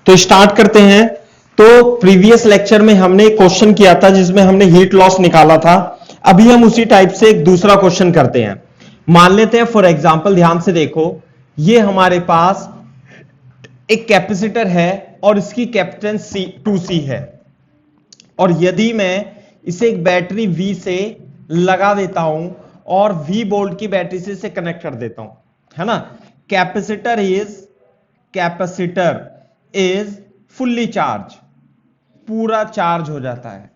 तो स्टार्ट करते हैं। तो प्रीवियस लेक्चर में हमने एक क्वेश्चन किया था जिसमें हमने हीट लॉस निकाला था। अभी हम उसी टाइप से एक दूसरा क्वेश्चन करते हैं। मान लेते हैं फॉर एग्जांपल, ध्यान से देखो, ये हमारे पास एक कैपेसिटर है और इसकी कैपेसिटेंस 2C है, और यदि मैं इसे एक बैटरी V से लगा देता हूं और V वोल्ट की बैटरी से इसे कनेक्ट कर देता हूं, है ना। कैपेसिटर इज फुल्ली चार्ज, पूरा चार्ज हो जाता है।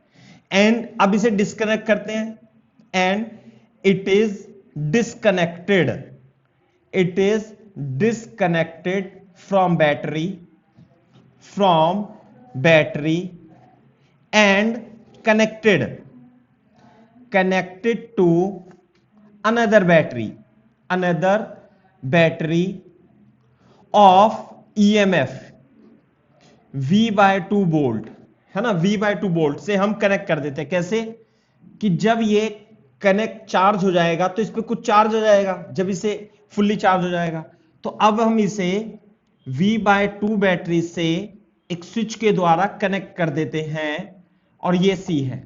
एंड अब इसे डिस्कनेक्ट करते हैं and it is disconnected from battery and connected to another battery of EMF V/2 volt, है ना। V/2 वोल्ट से हम कनेक्ट कर देते हैं। कैसे कि जब ये कनेक्ट चार्ज हो जाएगा तो इस पे कुछ चार्ज हो जाएगा, जब इसे फुल्ली चार्ज हो जाएगा तो अब हम इसे V/2 बैटरी से एक स्विच के द्वारा कनेक्ट कर देते हैं, और ये C है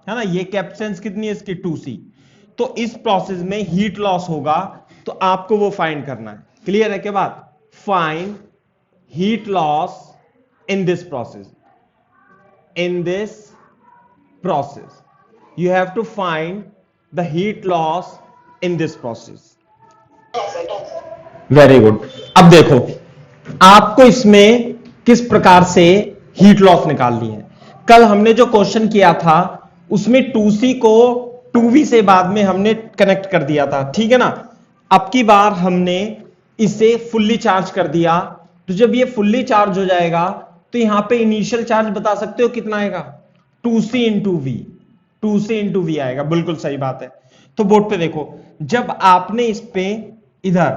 ना। ये कैपेसिटेंस कितनी है इसकी, 2C। तो इस प्रोसेस में हीट लॉस होगा, तो आपको वो फाइंड करना है। क्लियर है के बाद, find heat loss in this process you have to find the heat loss in this process. Very good. अब देखो आपको इसमें किस प्रकार से हीट लॉस निकालनी है। कल हमने जो क्वेश्चन किया था उसमें 2C को 2V से बाद में हमने कनेक्ट कर दिया था, ठीक है ना। अब की बार हमने इसे फुल्ली चार्ज कर दिया, तो जब ये फुल्ली चार्ज हो जाएगा तो यहां पे इनिशियल चार्ज बता सकते हो कितना आएगा, 2C इंटू V आएगा। बिल्कुल सही बात है। तो बोर्ड पे देखो, जब आपने इस पे इधर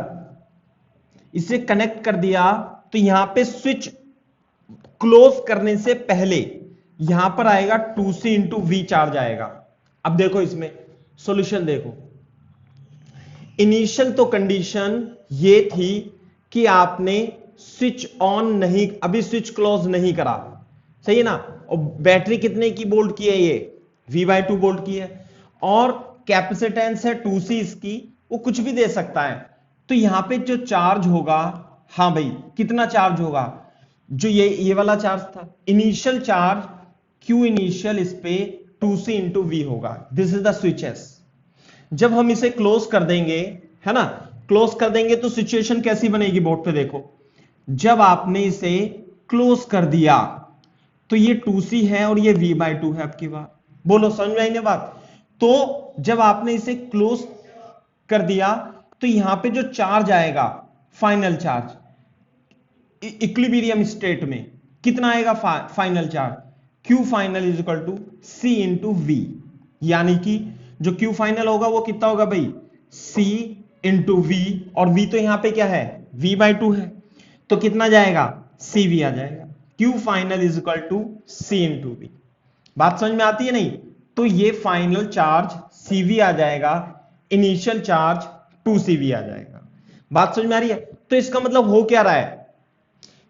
इसे कनेक्ट कर दिया तो यहां पे स्विच क्लोज करने से पहले यहां पर आएगा 2C इंटू V चार्ज आएगा। अब देखो इसमें सॉल्यूशन देखो, इनिशियल तो कंडीशन ये थी कि आपने स्विच ऑन नहीं, अभी स्विच क्लोज नहीं करा, सही है ना। और बैटरी कितने की वोल्ट की है, ये V/2 वोल्ट की है, और कैपेसिटेंस है 2C इसकी, वो कुछ भी दे सकता है। तो यहां पे जो चार्ज होगा, हाँ भाई कितना चार्ज होगा, जो ये वाला चार्ज था इनिशियल चार्ज, Q इनिशियल इस पे 2C इंटू V होगा। This is the switch S. जब हम इसे क्लोज कर देंगे, है ना, क्लोज कर देंगे तो सिचुएशन कैसी बनेगी, बोर्ड पे देखो। जब आपने इसे क्लोज कर दिया तो ये 2C है और ये V/2 है। आपकी बात बोलो, समझ में आई ना बात। तो जब आपने इसे क्लोज कर दिया तो यहां पे जो चार्ज आएगा, फाइनल चार्ज इक्विलिब्रियम स्टेट में कितना आएगा, final charge Q final is equal to C into V। यानी कि जो Q फाइनल होगा वो कितना होगा भाई, C इंटू V, और V तो यहां पे क्या है, V/2 है, तो कितना जाएगा, CV आ जाएगा। Q final is equal to C into V। बात समझ में आती है नहीं। तो ये फाइनल चार्ज CV आ जाएगा, इनिशियल चार्ज 2CV आ जाएगा। बात समझ में आ रही है। तो इसका मतलब हो क्या रहा है,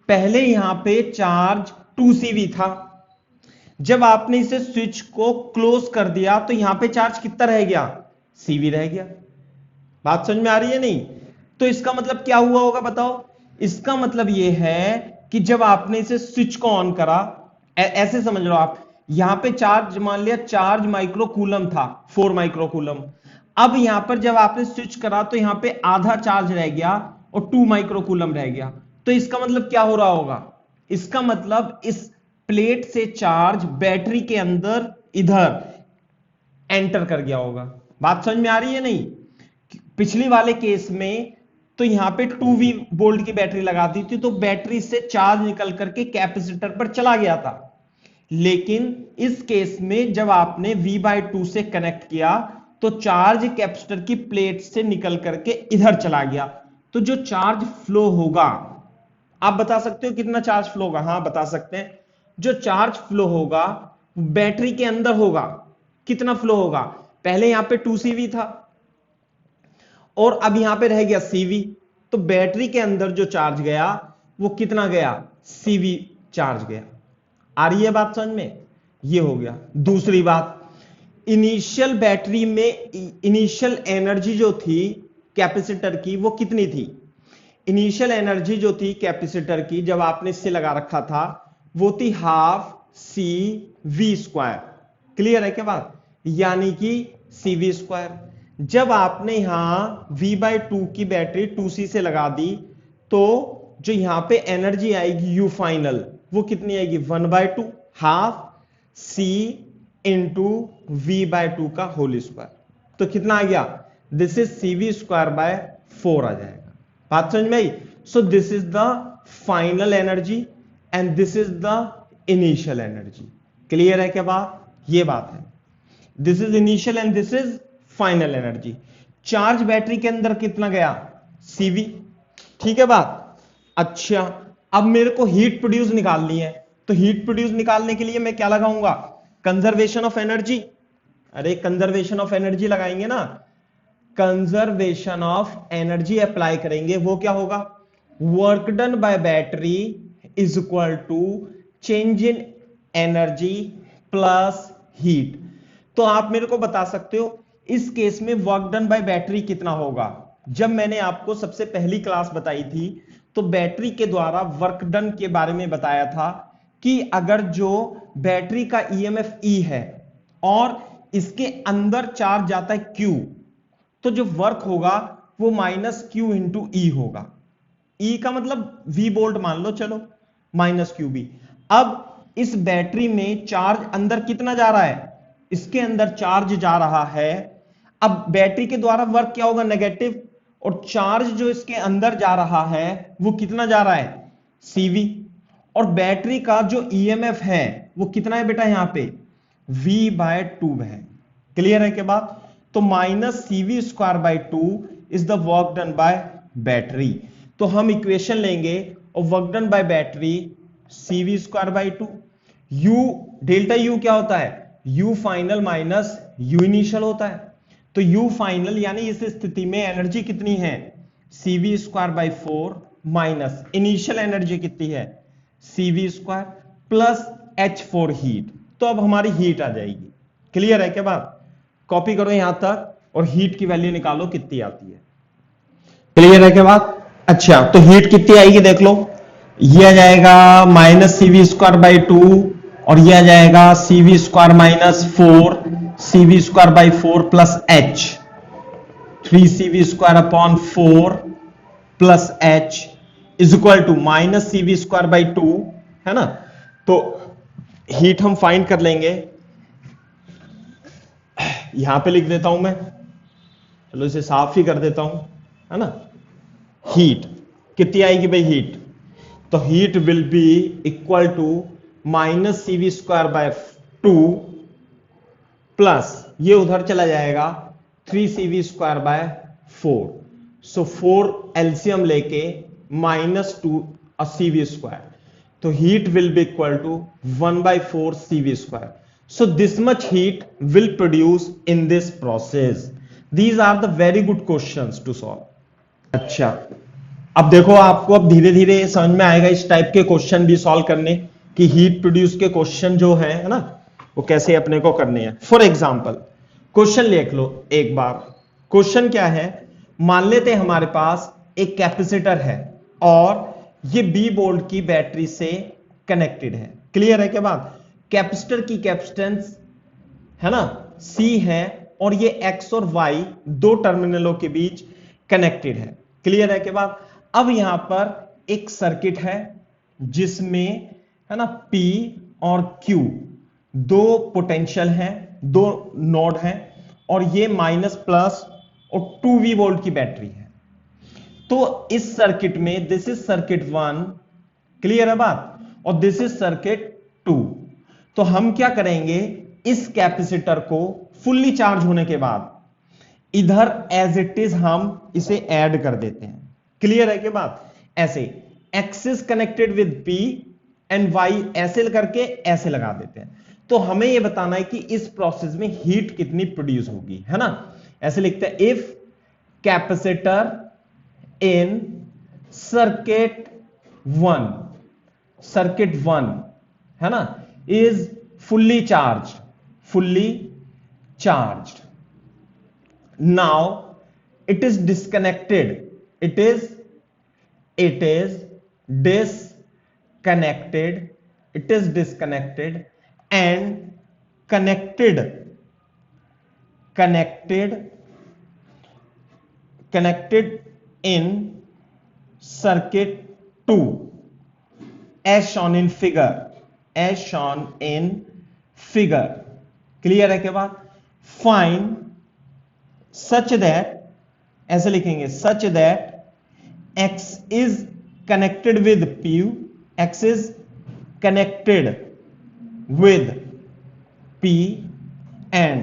पहले यहां पे चार्ज 2CV था, जब आपने इसे स्विच को क्लोज कर दिया तो यहां पे चार्ज कितना रह गया, CV रह गया। बात समझ में आ रही है नहीं। तो इसका मतलब क्या हुआ होगा बताओ, इसका मतलब यह है कि जब आपने इसे स्विच को ऑन करा, ऐसे समझ लो आप, यहां पे चार्ज मान लिया चार्ज माइक्रोकूलम था, 4 माइक्रोकूलम। अब यहां पर जब आपने स्विच करा तो यहां पे आधा चार्ज रह गया और 2 माइक्रोकूलम रह गया। तो इसका मतलब क्या हो रहा होगा, इसका मतलब इस प्लेट से चार्ज बैटरी के अंदर इधर एंटर कर गया होगा। बात समझ में आ रही है नहीं। पिछली वाले केस में तो यहां पे 2V वोल्ट की बैटरी लगा दी थी, तो बैटरी से चार्ज निकल करके कैपेसिटर पर चला गया था। लेकिन इस केस में जब आपने V/2 से कनेक्ट किया तो चार्ज कैपेसिटर की प्लेट से निकल करके इधर चला गया। तो जो चार्ज फ्लो होगा, आप बता सकते हो कितना चार्ज फ्लो होगा, हाँ बता सकते हैं। जो चार्ज फ्लो होगा बैटरी के अंदर होगा, कितना फ्लो होगा, पहले यहां पे 2CV था और अब यहां पे रह गया CV, तो बैटरी के अंदर जो चार्ज गया वो कितना गया, CV चार्ज गया। आ रही है बात समझ में? ये हो गया। दूसरी बात, इनिशियल बैटरी में इनिशियल एनर्जी जो थी कैपेसिटर की वो कितनी थी? इनिशियल एनर्जी जो थी कैपेसिटर की जब आपने इससे लगा रखा था वो थी half C V square. Clear है क्या बात? यानी कि सी वी स्क्वायर। जब आपने यहां V/2 की बैटरी 2C से लगा दी तो जो यहां पे एनर्जी आएगी यू फाइनल वो कितनी आएगी? 1/2 हाफ सी इंटू V/2 का होल स्क्वायर। तो कितना आ गया? This is CV square by 4 आ जाएगा। बात समझ में आई? So this is the final energy and this is the initial energy. Clear है क्या बात? ये बात है, this is initial and this is final energy. Charge battery के अंदर कितना गया? CV। ठीक है बात? अच्छा, अब मेरे को हीट प्रोड्यूस निकालनी है, तो हीट प्रोड्यूस निकालने के लिए मैं क्या लगाऊंगा? Conservation of energy. अरे कंजर्वेशन ऑफ एनर्जी लगाएंगे ना, कंजर्वेशन ऑफ एनर्जी अप्लाई करेंगे। वो क्या होगा? Work done by battery is equal to change in energy plus heat. तो आप मेरे को बता सकते हो इस केस में वर्क डन बाय बैटरी कितना होगा? जब मैंने आपको सबसे पहली क्लास बताई थी तो बैटरी के द्वारा वर्क डन के बारे में बताया था कि अगर जो बैटरी का EMF E है और इसके अंदर चार्ज जाता है Q, तो जो वर्क होगा वो -Q इंटू E होगा। E का मतलब V वोल्ट मान लो, चलो -QV। अब इस बैटरी में चार्ज अंदर कितना जा रहा है? इसके अंदर चार्ज जा रहा है। अब बैटरी के द्वारा वर्क क्या होगा? नेगेटिव। और चार्ज जो इसके अंदर जा रहा है वो कितना जा रहा है? CV। और बैटरी का जो EMF है वो कितना है बेटा? यहां पे V/2 है। क्लियर है क्या बात? तो -CV square by 2 is the work done by battery. तो हम इक्वेशन लेंगे और work done by battery CV square by 2। U delta U क्या होता है? U final minus U initial होता है। तो U फाइनल यानी इस स्थिति में एनर्जी कितनी है? CV square by 4 minus initial energy कितनी है? CV square plus H4 heat. तो अब हमारी हीट आ जाएगी। क्लियर है क्या बात? कॉपी करो यहां तक और हीट की वैल्यू निकालो कितनी आती है। क्लियर है क्या बात? अच्छा, तो हीट कितनी आएगी देख लो। ये आ जाएगा -CV स्क्वायर बाय 2 और ये आ जाएगा CV square minus 4 CV square by 4 plus H 3CV square upon 4 plus H is equal to -CV square by 2, है ना? तो हीट हम फाइंड कर लेंगे। यहां पे लिख देता हूं मैं, चलो इसे साफ ही कर देता हूं, है ना? हीट कितनी आएगी भाई? हीट तो heat will be equal to -CV square by 2 plus ये उधर चला जाएगा 3CV square by 4। So 4 LCM लेके -2 CV स्क्वायर। तो heat will be equal to 1/4 CV square. So this much heat will produce in this process. These are the very good questions to solve. अच्छा, अब देखो आपको अब धीरे धीरे समझ में आएगा इस टाइप के क्वेश्चन भी सॉल्व करने कि हीट प्रोड्यूस के क्वेश्चन जो है ना वो कैसे अपने को करने हैं। फॉर एग्जांपल क्वेश्चन लिख लो एक बार। क्वेश्चन क्या है? मान लेते हैं हमारे पास एक कैपेसिटर है और ये B वोल्ट की बैटरी से कनेक्टेड है। क्लियर है क्या बात? कैपेसिटर की कैपेसिटेंस है ना C है और ये X और Y दो टर्मिनलों के बीच कनेक्टेड है। क्लियर है क्या बात? अब यहां पर एक सर्किट है जिसमें है ना P और Q दो पोटेंशियल हैं, दो नोड हैं और ये माइनस प्लस और 2V वोल्ट की बैटरी है। तो इस सर्किट में दिस इज सर्किट 1, क्लियर है बात, और दिस इज सर्किट 2। तो हम क्या करेंगे? इस कैपेसिटर को फुल्ली चार्ज होने के बाद इधर एज इट इज हम इसे ऐड कर देते हैं। क्लियर है क्या बात? ऐसे X is connected with P and Y ऐसे करके ऐसे लगा देते हैं। तो हमें यह बताना है कि इस प्रोसेस में हीट कितनी प्रोड्यूस होगी, है ना? ऐसे लिखते हैं if capacitor in circuit 1 circuit 1 है ना, is fully charged. Now it is disconnected, it is disconnected and connected in circuit 2 as shown in figure। Clear है क्या बात? फाइंड such that, ऐसे लिखेंगे such that x is connected with p, x is connected with p and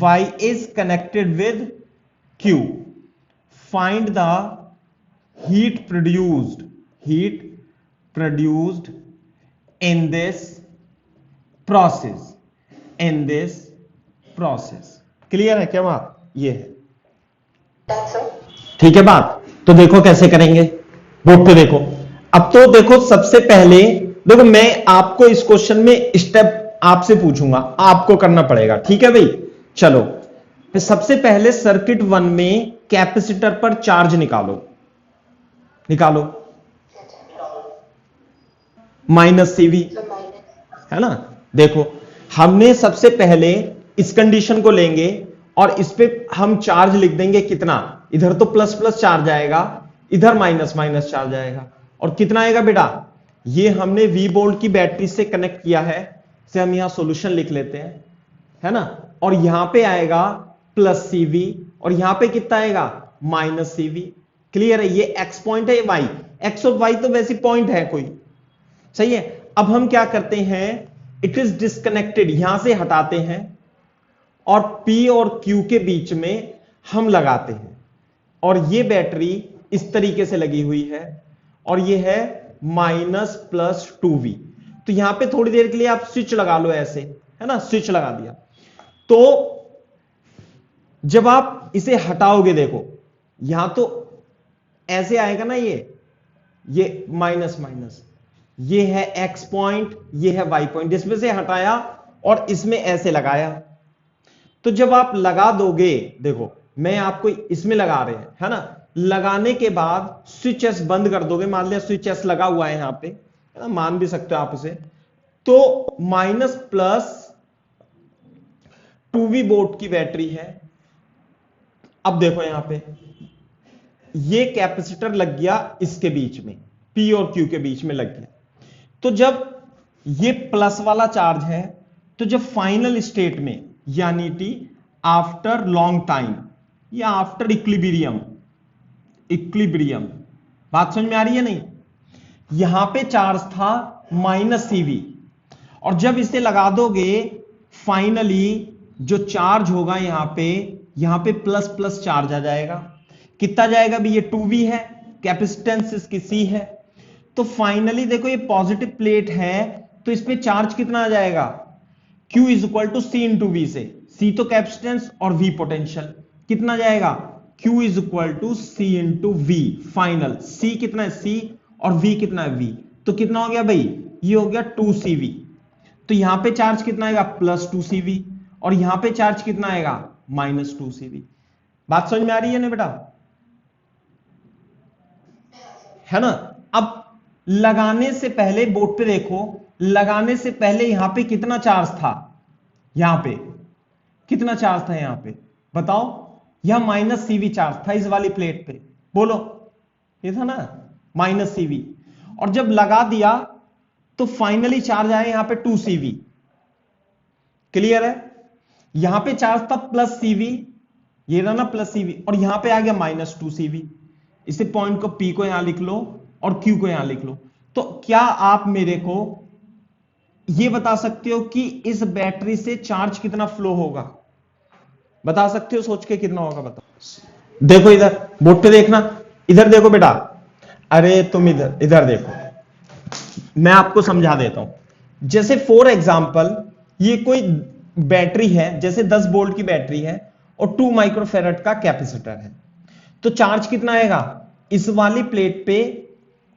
y is connected with q। find the heat produced in this process। Clear है क्या बात? ये है, ठीक है बात। तो देखो कैसे करेंगे, बोर्ड पे देखो। अब तो देखो सबसे पहले देखो मैं आपको इस क्वेश्चन में स्टेप आपसे पूछूंगा, आपको करना पड़ेगा, ठीक है भाई। चलो तो सबसे पहले सर्किट 1 में कैपेसिटर पर चार्ज निकालो माइनस CV है ना। देखो हमने सबसे पहले इस कंडीशन को लेंगे और इस पे हम चार्ज लिख देंगे कितना, इधर तो प्लस प्लस चार्ज आएगा, इधर माइनस माइनस चार्ज आएगा, और कितना आएगा बेटा, ये हमने V वोल्ट की बैटरी से कनेक्ट किया है, इसे हम यहां सॉल्यूशन लिख लेते हैं, है ना। और यहां पे आएगा प्लस CV और यहां पे कितना आएगा, माइनस CV। क्लियर है? ये एक्स पॉइंट है, ये वाई, एक्स और वाई तो वैसे पॉइंट है कोई, सही है। अब हम क्या करते हैं, इट इज डिस्कनेक्टेड, यहां से हटाते हैं और P और Q के बीच में हम लगाते हैं, और ये बैटरी इस तरीके से लगी हुई है और ये है -+2V। तो यहां पे थोड़ी देर के लिए आप स्विच लगा लो ऐसे, है ना, स्विच लगा दिया। तो जब आप इसे हटाओगे, देखो यहां तो ऐसे आएगा ना, ये माइनस माइनस, ये है X पॉइंट, ये है Y पॉइंट, इसमें से हटाया और इसमें ऐसे लगाया। तो जब आप लगा दोगे, देखो मैं आपको इसमें लगा रहे हैं, है ना, लगाने के बाद स्विच एस बंद कर दोगे, मान लिया स्विच एस लगा हुआ है यहां पे, है ना, मान भी सकते हो आप उसे, तो -+2V वोल्ट की बैटरी है। अब देखो यहां पे ये कैपेसिटर लग गया इसके बीच में, P और Q के बीच में लग गया। तो जब ये प्लस वाला चार्ज है, तो जब फाइनल स्टेट में, यानी कि आफ्टर लॉन्ग टाइम या आफ्टर इक्विलिब्रियम, बात समझ में आ रही है नहीं, यहां पे चार्ज था -CV, और जब इसे लगा दोगे फाइनली जो चार्ज होगा यहां पे प्लस प्लस चार्ज आ जाएगा। कितना जाएगा भी, ये 2V है, कैपेसिटेंस इसकी C है। तो फाइनली देखो ये पॉजिटिव प्लेट है, तो इस पे चार्ज कितना आ जाएगा, Q is equal to C into V से, C तो कैपेसिटेंस और V पोटेंशियल, कितना जाएगा, Q is equal to C into V। Final C कितना है, C, और V कितना है, V, तो कितना हो गया भाई, ये हो गया 2CV। तो यहां पे चार्ज कितना आएगा, +2CV, और यहां पे चार्ज कितना आएगा, -2CV। बात समझ में आ रही है ना बेटा, है ना। अब लगाने से पहले बोर्ड पे देखो, लगाने से पहले यहां पे कितना चार्ज था, यहां पे कितना चार्ज था, यहां पे बताओ, यहां -CV चार्ज था इस वाली प्लेट पे, बोलो, ये था ना -CV। और जब लगा दिया तो फाइनली चार्ज आया यहां पे 2CV। क्लियर है? यहां पे चार्ज था +CV, ये रहा ना +CV, और यहां पे आ गया -2CV। इसे पॉइंट को P को यहां लिख लो और Q को यहां लिख लो। तो क्या आप मेरे को यह बता सकते हो कि इस बैटरी से चार्ज कितना फ्लो होगा, बता सकते हो सोच के, कितना होगा बताओ। देखो इधर बोर्ड पे देखना, इधर देखो बेटा, अरे तुम इधर देखो, मैं आपको समझा देता हूं। जैसे फॉर एग्जांपल ये कोई बैटरी है, जैसे 10 वोल्ट की बैटरी है और 2 माइक्रोफेरेड का कैपेसिटर है, तो चार्ज कितना आएगा, इस वाली प्लेट पे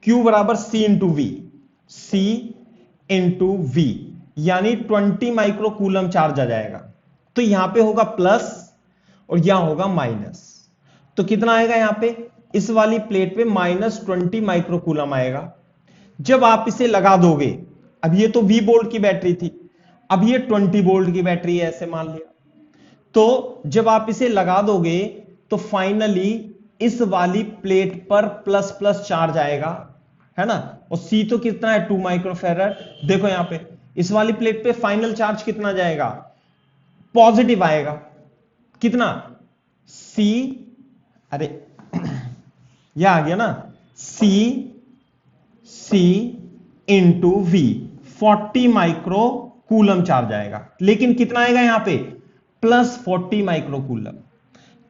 Q बराबर C into V, C into V, यानी 20 माइक्रो कूलम चार्ज आ जाएगा। तो यहां पे होगा प्लस और यहां होगा माइनस। तो कितना आएगा यहां पे, इस वाली प्लेट पे -20 माइक्रो कूलम आएगा। जब आप इसे लगा दोगे, अब ये तो V वोल्ट की बैटरी थी, अब ये 20 वोल्ट की बैटरी है ऐसे मान लिया। तो जब आप इसे लगा दोगे तो फाइनली इस वाली प्लेट पर प्लस प्लस चार्ज आएगा, है ना। और C तो कितना है, 2 माइक्रोफैरड। देखो यहां पे इस वाली प्लेट पे फाइनल चार्ज कितना जाएगा, पॉजिटिव आएगा। कितना, C, अरे यह आ गया ना, C into V, 40 micro coulomb charge आएगा। लेकिन कितना आएगा यहां पे, प्लस 40 माइक्रो कूलम।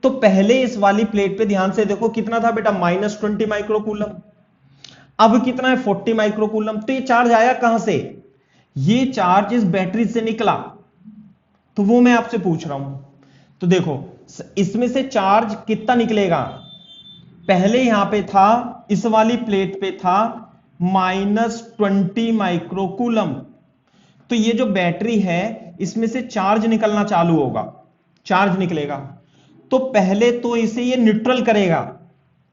तो पहले इस वाली प्लेट पे ध्यान से देखो कितना था बेटा, -20 माइक्रो कूलम। अब कितना है, 40 माइक्रो कूलम। तो ये चार्ज आया कहां से, ये चार्ज इस बैटरी से निकला। तो वो मैं आपसे पूछ रहा हूं। तो देखो इसमें से चार्ज कितना निकलेगा, पहले यहां पे था, इस वाली प्लेट पे था -20 माइक्रो कूलम। तो ये जो बैटरी है इसमें से चार्ज निकलना चालू होगा, चार्ज निकलेगा। तो पहले तो इसे ये न्यूट्रल करेगा,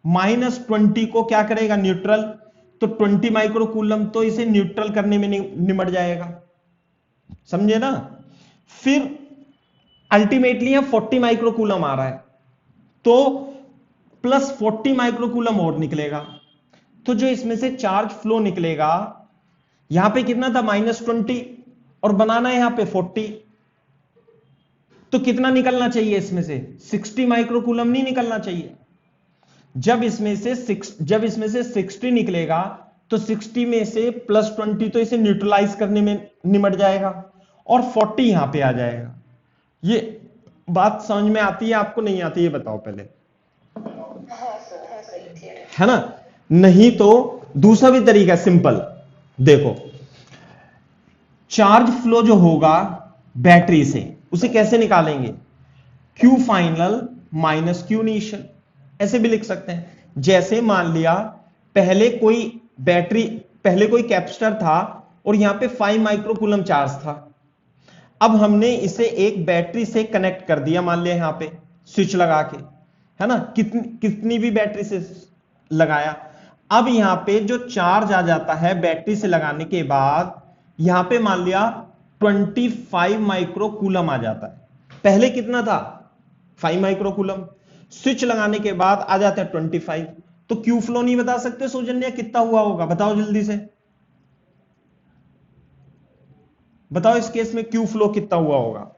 -20 को क्या करेगा, न्यूट्रल। तो 20 माइक्रो कूलम तो इसे न्यूट्रल करने में निमट जाएगा, समझे ना। फिर अल्टीमेटली यहां 40 माइक्रो कूलम आ रहा है, तो प्लस 40 माइक्रो कूलम और निकलेगा। तो जो इसमें से चार्ज फ्लो निकलेगा, यहां पे कितना था, -20, और बनाना है यहां पे 40। तो कितना निकलना चाहिए इसमें से, 60 माइक्रो कूलम नहीं निकलना चाहिए। जब इसमें से 60 निकलेगा तो 60 में से +20 तो इसे न्यूट्रलाइज करने में निमट जाएगा, और 40 यहां पे आ जाएगा। ये बात समझ में आती है आपको, नहीं आती है, बताओ पहले। है ना। नहीं तो दूसरा भी तरीका सिंपल, देखो चार्ज फ्लो जो होगा बैटरी से, उसे कैसे निकालेंगे, Q final minus Q initial, ऐसे भी लिख सकते हैं। जैसे मान लिया पहले कोई कैपेसिटर था और यहां पे 5 माइक्रो कूलम चार्ज था। अब हमने इसे एक बैटरी से कनेक्ट कर दिया, मान लिया यहां पे स्विच लगा के, है ना, कितनी भी बैटरी से लगाया। अब यहां पे जो चार्ज आ जाता है बैटरी से लगाने के बाद, यहां पे मान लिया 25 माइक्रो कूलम आ जाता है। पहले कितना था, 5 माइक्रो कूलम। स्विच लगाने के बाद आ जाता है 25। तो क्यू फ्लो नहीं बता सकते सौजन्या, कितना हुआ होगा, बताओ जल्दी से बताओ, इस केस में क्यू फ्लो कितना हुआ होगा।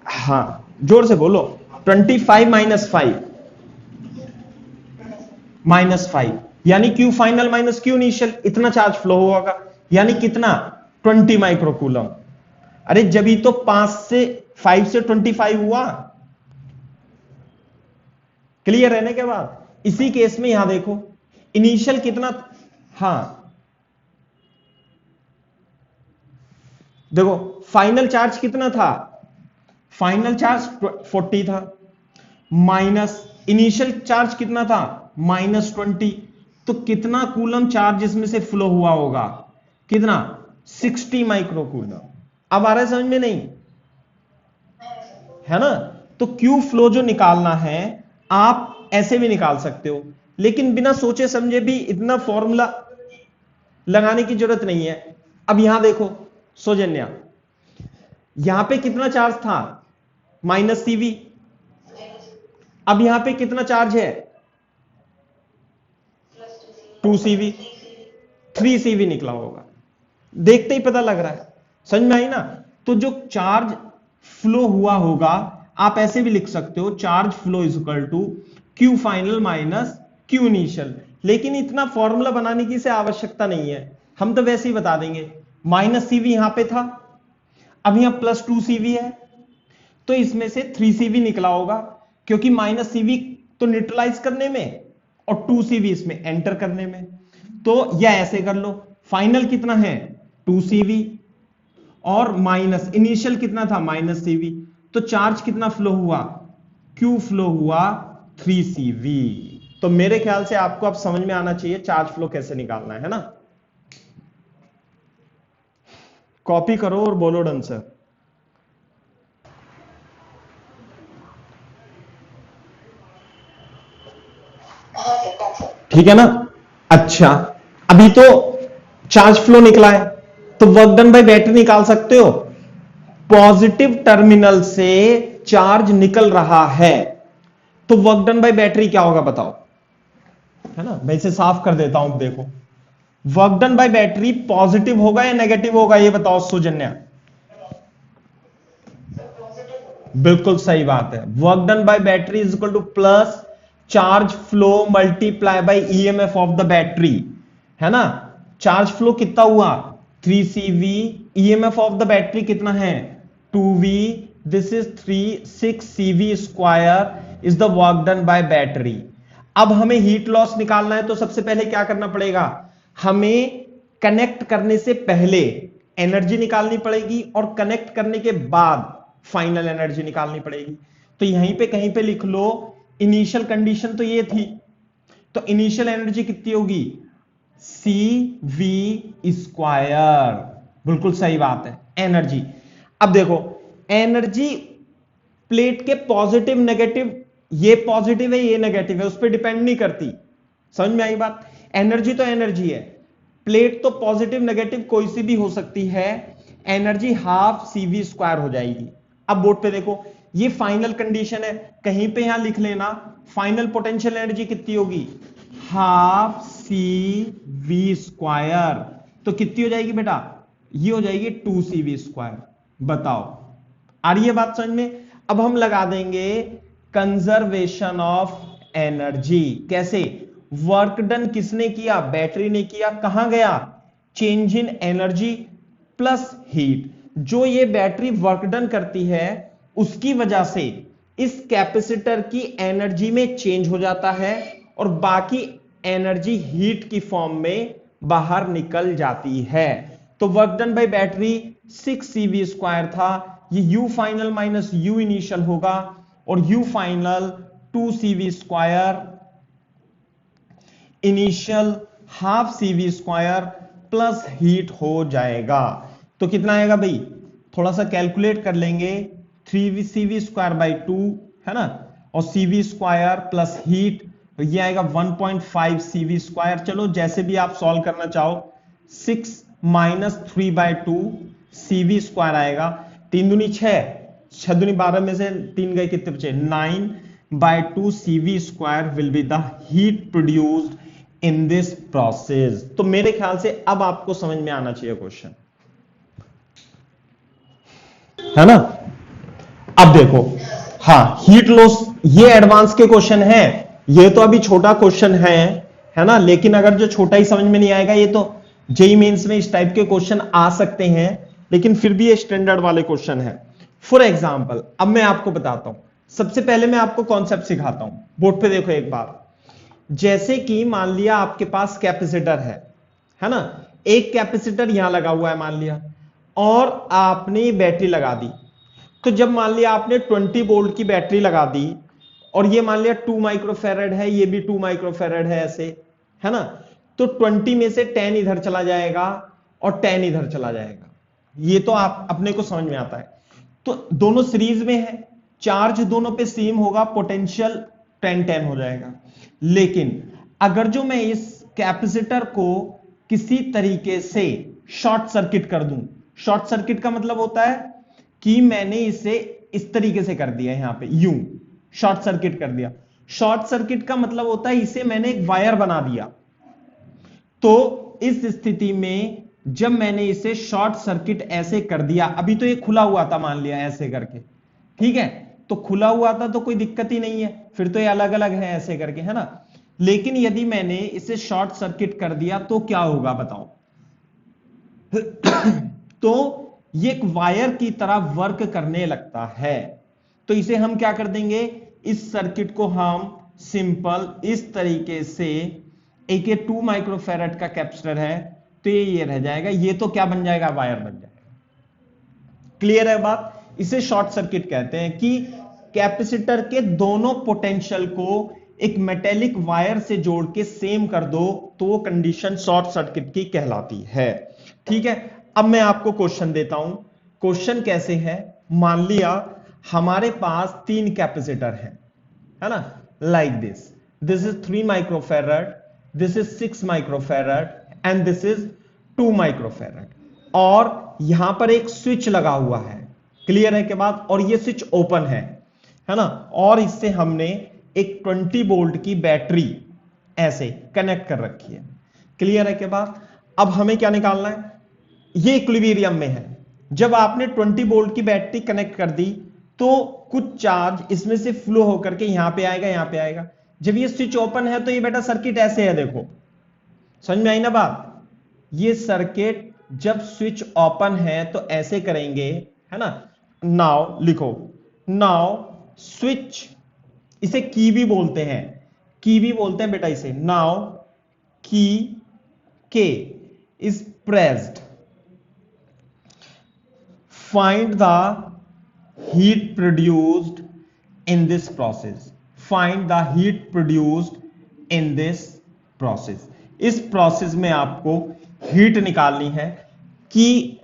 हाँ जोर से बोलो, 25 -5 यानी Q final minus Q initial, इतना चार्ज फ्लो होगा। यानी कितना, 20 माइक्रो कूलम। अरे जब ही तो 5 से 25 हुआ, क्लियर रहने के बाद। इसी केस में यहां देखो इनिशियल कितना, हाँ देखो फाइनल चार्ज कितना था, फाइनल चार्ज 40 था, माइनस इनिशियल चार्ज कितना था, -20। तो कितना कूलम चार्ज इसमें से फ्लो हुआ होगा, कितना, 60 माइक्रो कूलम। अब आ रहा है समझ में, नहीं है ना। तो क्यू फ्लो जो निकालना है आप ऐसे भी निकाल सकते हो, लेकिन बिना सोचे समझे भी इतना फॉर्मूला लगाने की जरूरत नहीं है। अब यहां देखो सौजन्या, यहां पे कितना चार्ज था, -CV। अब यहां पे कितना चार्ज है, 2CV, 3CV निकला होगा, देखते ही पता लग रहा है, समझ में आई ना। तो जो चार्ज फ्लो हुआ होगा आप ऐसे भी लिख सकते हो, charge flow is equal to Q final minus Q initial. लेकिन इतना फॉर्मूला बनाने की से आवश्यकता नहीं है, हम तो वैसे ही बता देंगे। -CV यहां पे था, अब यहां +2CV है, तो इसमें से 3CV निकला होगा, क्योंकि -CV तो न्यूट्रलाइज करने में और 2CV इसमें एंटर करने में। तो या ऐसे कर लो, फाइनल कितना है 2CV और माइनस इनिशियल कितना था -CV, तो चार्ज कितना फ्लो हुआ, Q फ्लो हुआ 3CV। तो मेरे ख्याल से आपको अब समझ में आना चाहिए चार्ज फ्लो कैसे निकालना है ना। कॉपी करो और बोलो डन सर। ठीक है ना। अच्छा, अभी तो चार्ज फ्लो निकला है, तो वर्क डन बाय बैटरी निकाल सकते हो। पॉजिटिव टर्मिनल से चार्ज निकल रहा है, तो वर्क डन बाय बैटरी क्या होगा बताओ, है ना। मैं इसे साफ कर देता हूं, देखो work done by battery positive होगा या नेगेटिव होगा, ये बताओ सुजन्या। बिल्कुल सही बात है, work done by battery is equal two plus charge flow multiply by EMF of the battery, है ना। चार्ज फ्लो कितना हुआ 3CV, EMF of the battery कितना है 2V, this is 6CV square is the work done by battery. अब हमें heat loss निकालना है, तो सबसे पहले क्या करना पड़ेगा, हमें कनेक्ट करने से पहले एनर्जी निकालनी पड़ेगी और कनेक्ट करने के बाद फाइनल एनर्जी निकालनी पड़ेगी। तो यहीं पे कहीं पे लिख लो, इनिशियल कंडीशन तो ये थी, तो इनिशियल एनर्जी कितनी होगी CV स्क्वायर, बिल्कुल सही बात है एनर्जी। अब देखो एनर्जी प्लेट के पॉजिटिव नेगेटिव, ये पॉजिटिव है ये नेगेटिव है, उस पर डिपेंड नहीं करती। समझ में आई बात, एनर्जी तो एनर्जी है, प्लेट तो पॉजिटिव नेगेटिव कोई सी भी हो सकती है, एनर्जी हाफ CV स्क्वायर हो जाएगी। अब बोर्ड पे देखो ये फाइनल कंडीशन है, कहीं पे यहां लिख लेना फाइनल पोटेंशियल एनर्जी कितनी होगी हाफ CV स्क्वायर, तो कितनी हो जाएगी बेटा, ये हो जाएगी 2CV स्क्वायर। बताओ आ रही है बात समझ में। अब हम लगा देंगे कंजर्वेशन ऑफ एनर्जी, कैसे, वर्क डन किसने किया, बैटरी ने किया, कहां गया change in energy plus heat, जो ये बैटरी वर्क डन करती है उसकी वजह से इस कैपेसिटर की एनर्जी में चेंज हो जाता है और बाकी एनर्जी हीट की फॉर्म में बाहर निकल जाती है। तो work done by battery 6CV square था, ये U final minus U initial होगा और U final 2CV square initial half CV square plus heat हो जाएगा। तो कितना आएगा भाई, थोड़ा सा कैलकुलेट कर लेंगे, 3CV स्क्वायर बाई 2 है ना, और CV स्क्वायर प्लस हीट, तो ये आएगा 1.5 CV स्क्वायर। चलो जैसे भी आप सॉल्व करना चाहो, 6 माइनस 3/2 CV स्क्वायर आएगा, 3 दूनी 6, 6 दूनी 12 में से 3 गए कितने बचे 9/2 CV square will be the heat produced in this process. तो मेरे ख्याल से अब आपको समझ में आना चाहिए क्वेश्चन, है ना। अब देखो हाँ हीट लॉस, ये एडवांस के क्वेश्चन है, ये तो अभी छोटा क्वेश्चन है ना, लेकिन अगर जो छोटा ही समझ में नहीं आएगा, ये तो जेईई मेंस में इस टाइप के क्वेश्चन आ सकते हैं, लेकिन फिर भी ये स्टैंडर्ड वाले क्वेश्चन है। फॉर एग्जांपल अब मैं आपको बताता हूं, सबसे पहले मैं आपको कॉन्सेप्ट सिखाता हूं, बोर्ड पे देखो एक बार। जैसे कि मान लिया आपके पास कैपेसिटर है ना, एक कैपेसिटर यहां लगा हुआ है मान लिया, और आपने बैटरी लगा दी। तो जब मान लिया आपने 20 वोल्ट की बैटरी लगा दी और ये मान लिया 2 माइक्रोफेरेड है, ये भी 2 माइक्रोफेरेड है ऐसे, है ना, तो 20 में से 10 इधर चला जाएगा और 10 इधर चला जाएगा, ये तो आप अपने को समझ में आता है। तो दोनों सीरीज में है, चार्ज दोनों पे सेम होगा, पोटेंशियल 10-10 हो जाएगा। लेकिन अगर जो मैं इस कैपेसिटर को किसी तरीके से शॉर्ट सर्किट कर दूं, शॉर्ट सर्किट का मतलब होता है कि मैंने इसे इस तरीके से कर दिया, यहां पे यूं शॉर्ट सर्किट कर दिया। शॉर्ट सर्किट का मतलब होता है इसे मैंने एक वायर बना दिया। तो इस स्थिति में जब मैंने इसे शॉर्ट सर्किट ऐसे कर दिया, अभी तो ये खुला हुआ था मान लिया ऐसे करके, ठीक है, तो खुला हुआ था तो कोई दिक्कत ही नहीं है, फिर तो ये अलग अलग है ऐसे करके, है ना। लेकिन यदि मैंने इसे शॉर्ट सर्किट कर दिया तो क्या होगा बताओ तो ये एक वायर की तरह वर्क करने लगता है। तो इसे हम क्या कर देंगे, इस सर्किट को हम सिंपल इस तरीके से, एक ये 2 माइक्रोफेरेड का कैपेसिटर है, तो ये रह जाएगा, ये तो क्या बन जाएगा, वायर बन जाएगा। क्लियर है बात? इसे शॉर्ट सर्किट कहते हैं कि कैपेसिटर के दोनों पोटेंशियल को एक मेटेलिक वायर से जोड़ के सेम कर दो तो वो कंडीशन शॉर्ट सर्किट की कहलाती है। ठीक है, अब मैं आपको क्वेश्चन देता हूं। क्वेश्चन कैसे है, मान लिया हमारे पास 3 कैपेसिटर है ना, like this is 3 microfarad, this is 6 microfarad and this is 2 microfarad, और यहां पर एक स्विच लगा हुआ है। क्लियर है के बाद? और ये स्विच ओपन है ना, और इससे हमने एक 20 वोल्ट की बैटरी ऐसे कनेक्ट कर रखी है। क्लियर है के बाद? अब हमें क्या निकालना है, ये इक्विलिब्रियम में है। जब आपने 20 वोल्ट की बैटरी कनेक्ट कर दी तो कुछ चार्ज इसमें से फ्लो होकर के यहां पे आएगा, यहां पे आएगा। जब ये स्विच ओपन है तो ये बेटा सर्किट ऐसे है, देखो समझ में आई ना बात? ये सर्किट जब स्विच ओपन है तो ऐसे करेंगे, है ना। नाउ लिखो, नाउ स्विच, इसे की भी बोलते हैं, की भी बोलते हैं बेटा इसे। नाउ की के is pressed, find the heat produced in this process, find the heat produced in this process। इस प्रोसेस में आपको हीट निकालनी है कि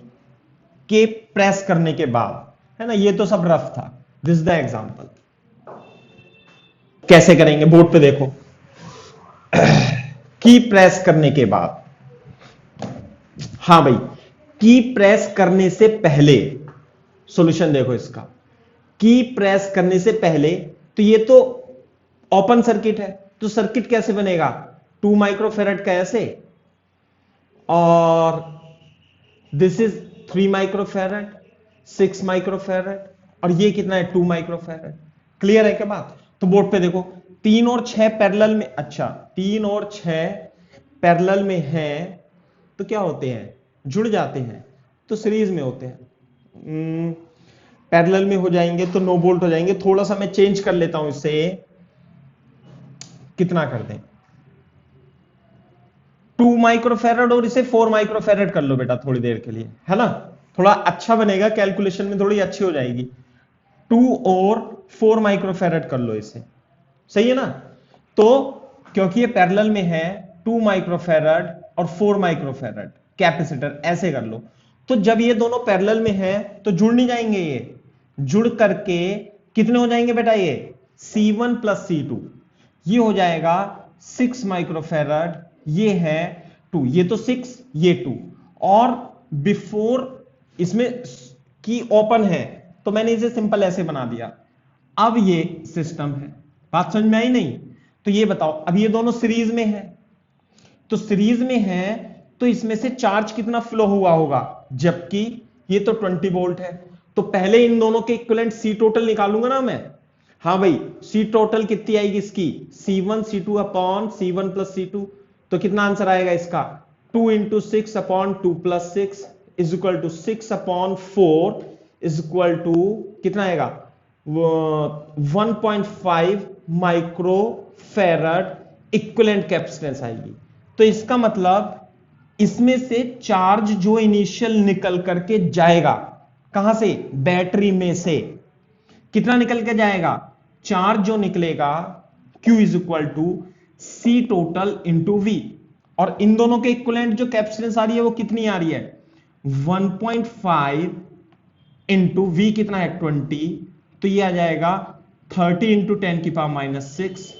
के प्रेस करने के बाद, है ना। ये तो सब रफ था, दिस द एग्जांपल। कैसे करेंगे बोर्ड पे देखो। की प्रेस करने के बाद, हाँ भाई, की प्रेस करने से पहले सॉल्यूशन देखो इसका। की प्रेस करने से पहले तो ये तो ओपन सर्किट है, तो सर्किट कैसे बनेगा, 2 माइक्रोफेरेड का ऐसे, और दिस इज 3 माइक्रोफेरेड, 6 माइक्रोफेरेड, और ये कितना है, 2 माइक्रोफेरेड। क्लियर है क्या बात? तो बोर्ड पे देखो 3 और 6 पैरेलल में, अच्छा 3 और 6 पैरेलल में हैं तो क्या होते हैं, जुड़ जाते हैं, तो सीरीज में होते हैं। पैरेलल में हो जाएंगे तो 9 वोल्ट हो जाएंगे। थोड़ा सा मैं चेंज कर लेता हूं इसे, कितना कर दें, 2 माइक्रोफेरेड और इसे 4 माइक्रोफेरेड कर लो बेटा थोड़ी देर के लिए, है ना। थोड़ा अच्छा बनेगा, कैलकुलेशन में थोड़ी अच्छी हो जाएगी। 2 और 4 माइक्रोफेरेड कर लो इसे, सही है ना। तो क्योंकि ये पैरेलल में है, 2 माइक्रोफेरेड और 4 माइक्रोफेरेड कैपेसिटर, ऐसे कर लो। तो जब ये दोनों पैरेलल में है तो जुड़ नहीं जाएंगे, ये जुड़ करके कितने हो जाएंगे बेटा, ये C1 प्लस C2, ये हो जाएगा 6 माइक्रोफेरेड, ये है 2, ये तो 6 ये 2, और बिफोर इसमें की ओपन है तो मैंने इसे सिंपल ऐसे बना दिया। अब ये सिस्टम है, बात समझ में आई नहीं? तो ये बताओ, अब ये दोनों सीरीज में है, तो सीरीज में है तो इसमें से चार्ज कितना फ्लो हुआ होगा, जबकि ये तो 20 वोल्ट है। तो पहले इन दोनों के इक्विवेलेंट सी टोटल निकालूंगा ना मैं। हाँ भाई, सी टोटल कितनी आएगी इसकी, C1 C2 upon C1 plus C2। तो कितना आंसर आएगा इसका, 2 into 6 upon 2 plus 6 is equal to 6 upon 4 is equal to कितना आएगा, 1.5 माइक्रोफेरेड इक्विवेलेंट कैपेसिटेंस आएगी। तो इसका मतलब इसमें से चार्ज जो इनिशियल निकल करके जाएगा, कहां से, बैटरी में से, कितना निकल के जाएगा, चार्ज जो निकलेगा Q is equal to C total into V, और इन दोनों के इक्विवेलेंट जो कैपेसिटेंस आ रही है वो कितनी आ रही है, 1.5 इंटू V कितना है 20, तो ये आ जाएगा 30 इंटू 10 की पावर -6,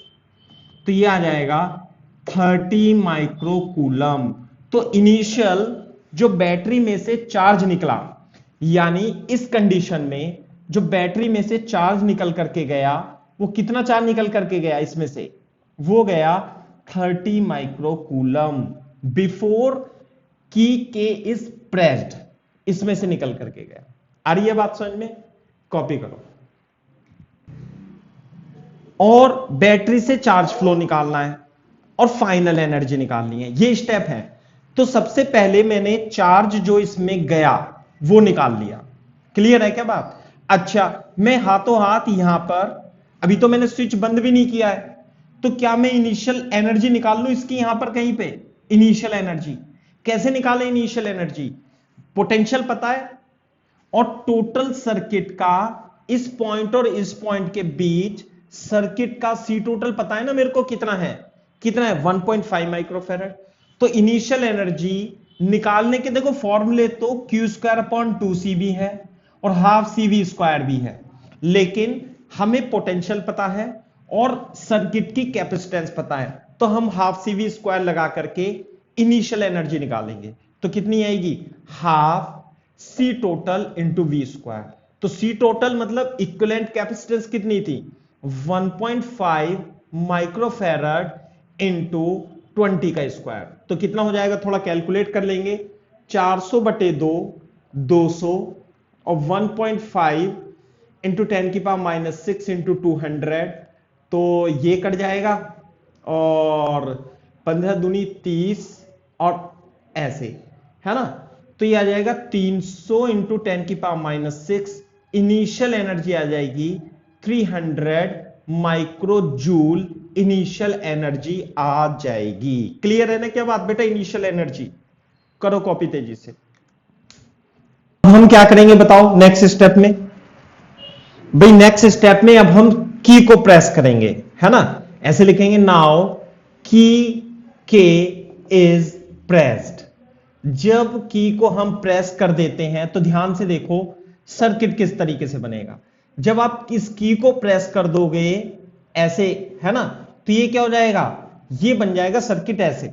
तो ये आ जाएगा 30 माइक्रो कूलम। तो इनिशियल जो बैटरी में से चार्ज निकला, यानी इस कंडीशन में जो बैटरी में से चार्ज निकल करके गया, वो कितना चार्ज निकल करके गया इसमें से, वो गया 30 माइक्रो कूलम बिफोर की के इज प्रेस्ड, इसमें से निकल करके गया। आ रही है बात समझ में? कॉपी करो। और बैटरी से चार्ज फ्लो निकालना है और फाइनल एनर्जी निकालनी है, ये स्टेप है। तो सबसे पहले मैंने चार्ज जो इसमें गया वो निकाल लिया। क्लियर है क्या बात? अच्छा, मैं हाथों हाथ यहां पर, अभी तो मैंने स्विच बंद भी नहीं किया है, तो क्या मैं इनिशियल एनर्जी निकाल लूं इसकी, यहां पर कहीं पे इनिशियल एनर्जी, कैसे निकालें इनिशियल एनर्जी? पोटेंशियल पता है और टोटल सर्किट का इस पॉइंट और इस पॉइंट के बीच सर्किट का सी टोटल पता है ना मेरे को, कितना है 1.5 माइक्रोफेरेड। तो इनिशियल एनर्जी निकालने के देखो फॉर्मूले तो Q²/2C भी है और हाफ CV² भी है, लेकिन हमें पोटेंशियल पता है और सर्किट की कैपेसिटेंस पता है, तो हम हाफ CV² लगा करके इनिशियल एनर्जी निकालेंगे। तो कितनी आएगी? Half C total into V²। तो C टोटल मतलब इक्विवेलेंट कैपेसिटेंस कितनी थी? 1.5 माइक्रोफेरेड इंटू 20 का स्क्वायर। तो कितना हो जाएगा? थोड़ा कैलकुलेट कर लेंगे। 400/2 200 और 1.5 इंटू 10⁻⁻6 इंटू 200, तो ये कट जाएगा और 15 दूनी 30 और ऐसे, है ना? तो ये आ जाएगा 300 इंटू 10⁻⁻6। इनिशियल एनर्जी आ जाएगी 300 माइक्रो जूल इनिशियल एनर्जी आ जाएगी। क्लियर है ना क्या बात बेटा? इनिशियल एनर्जी करो कॉपी तेजी से। अब हम क्या करेंगे बताओ नेक्स्ट स्टेप में? भाई नेक्स्ट स्टेप में अब हम की को प्रेस करेंगे, है ना? ऐसे लिखेंगे नाउ की के इज प्रेस्ड। जब की को हम प्रेस कर देते हैं तो ध्यान से देखो सर्किट किस तरीके से बनेगा। जब आप इस की को प्रेस कर दोगे ऐसे, है ना, तो ये क्या हो जाएगा? ये बन जाएगा सर्किट ऐसे।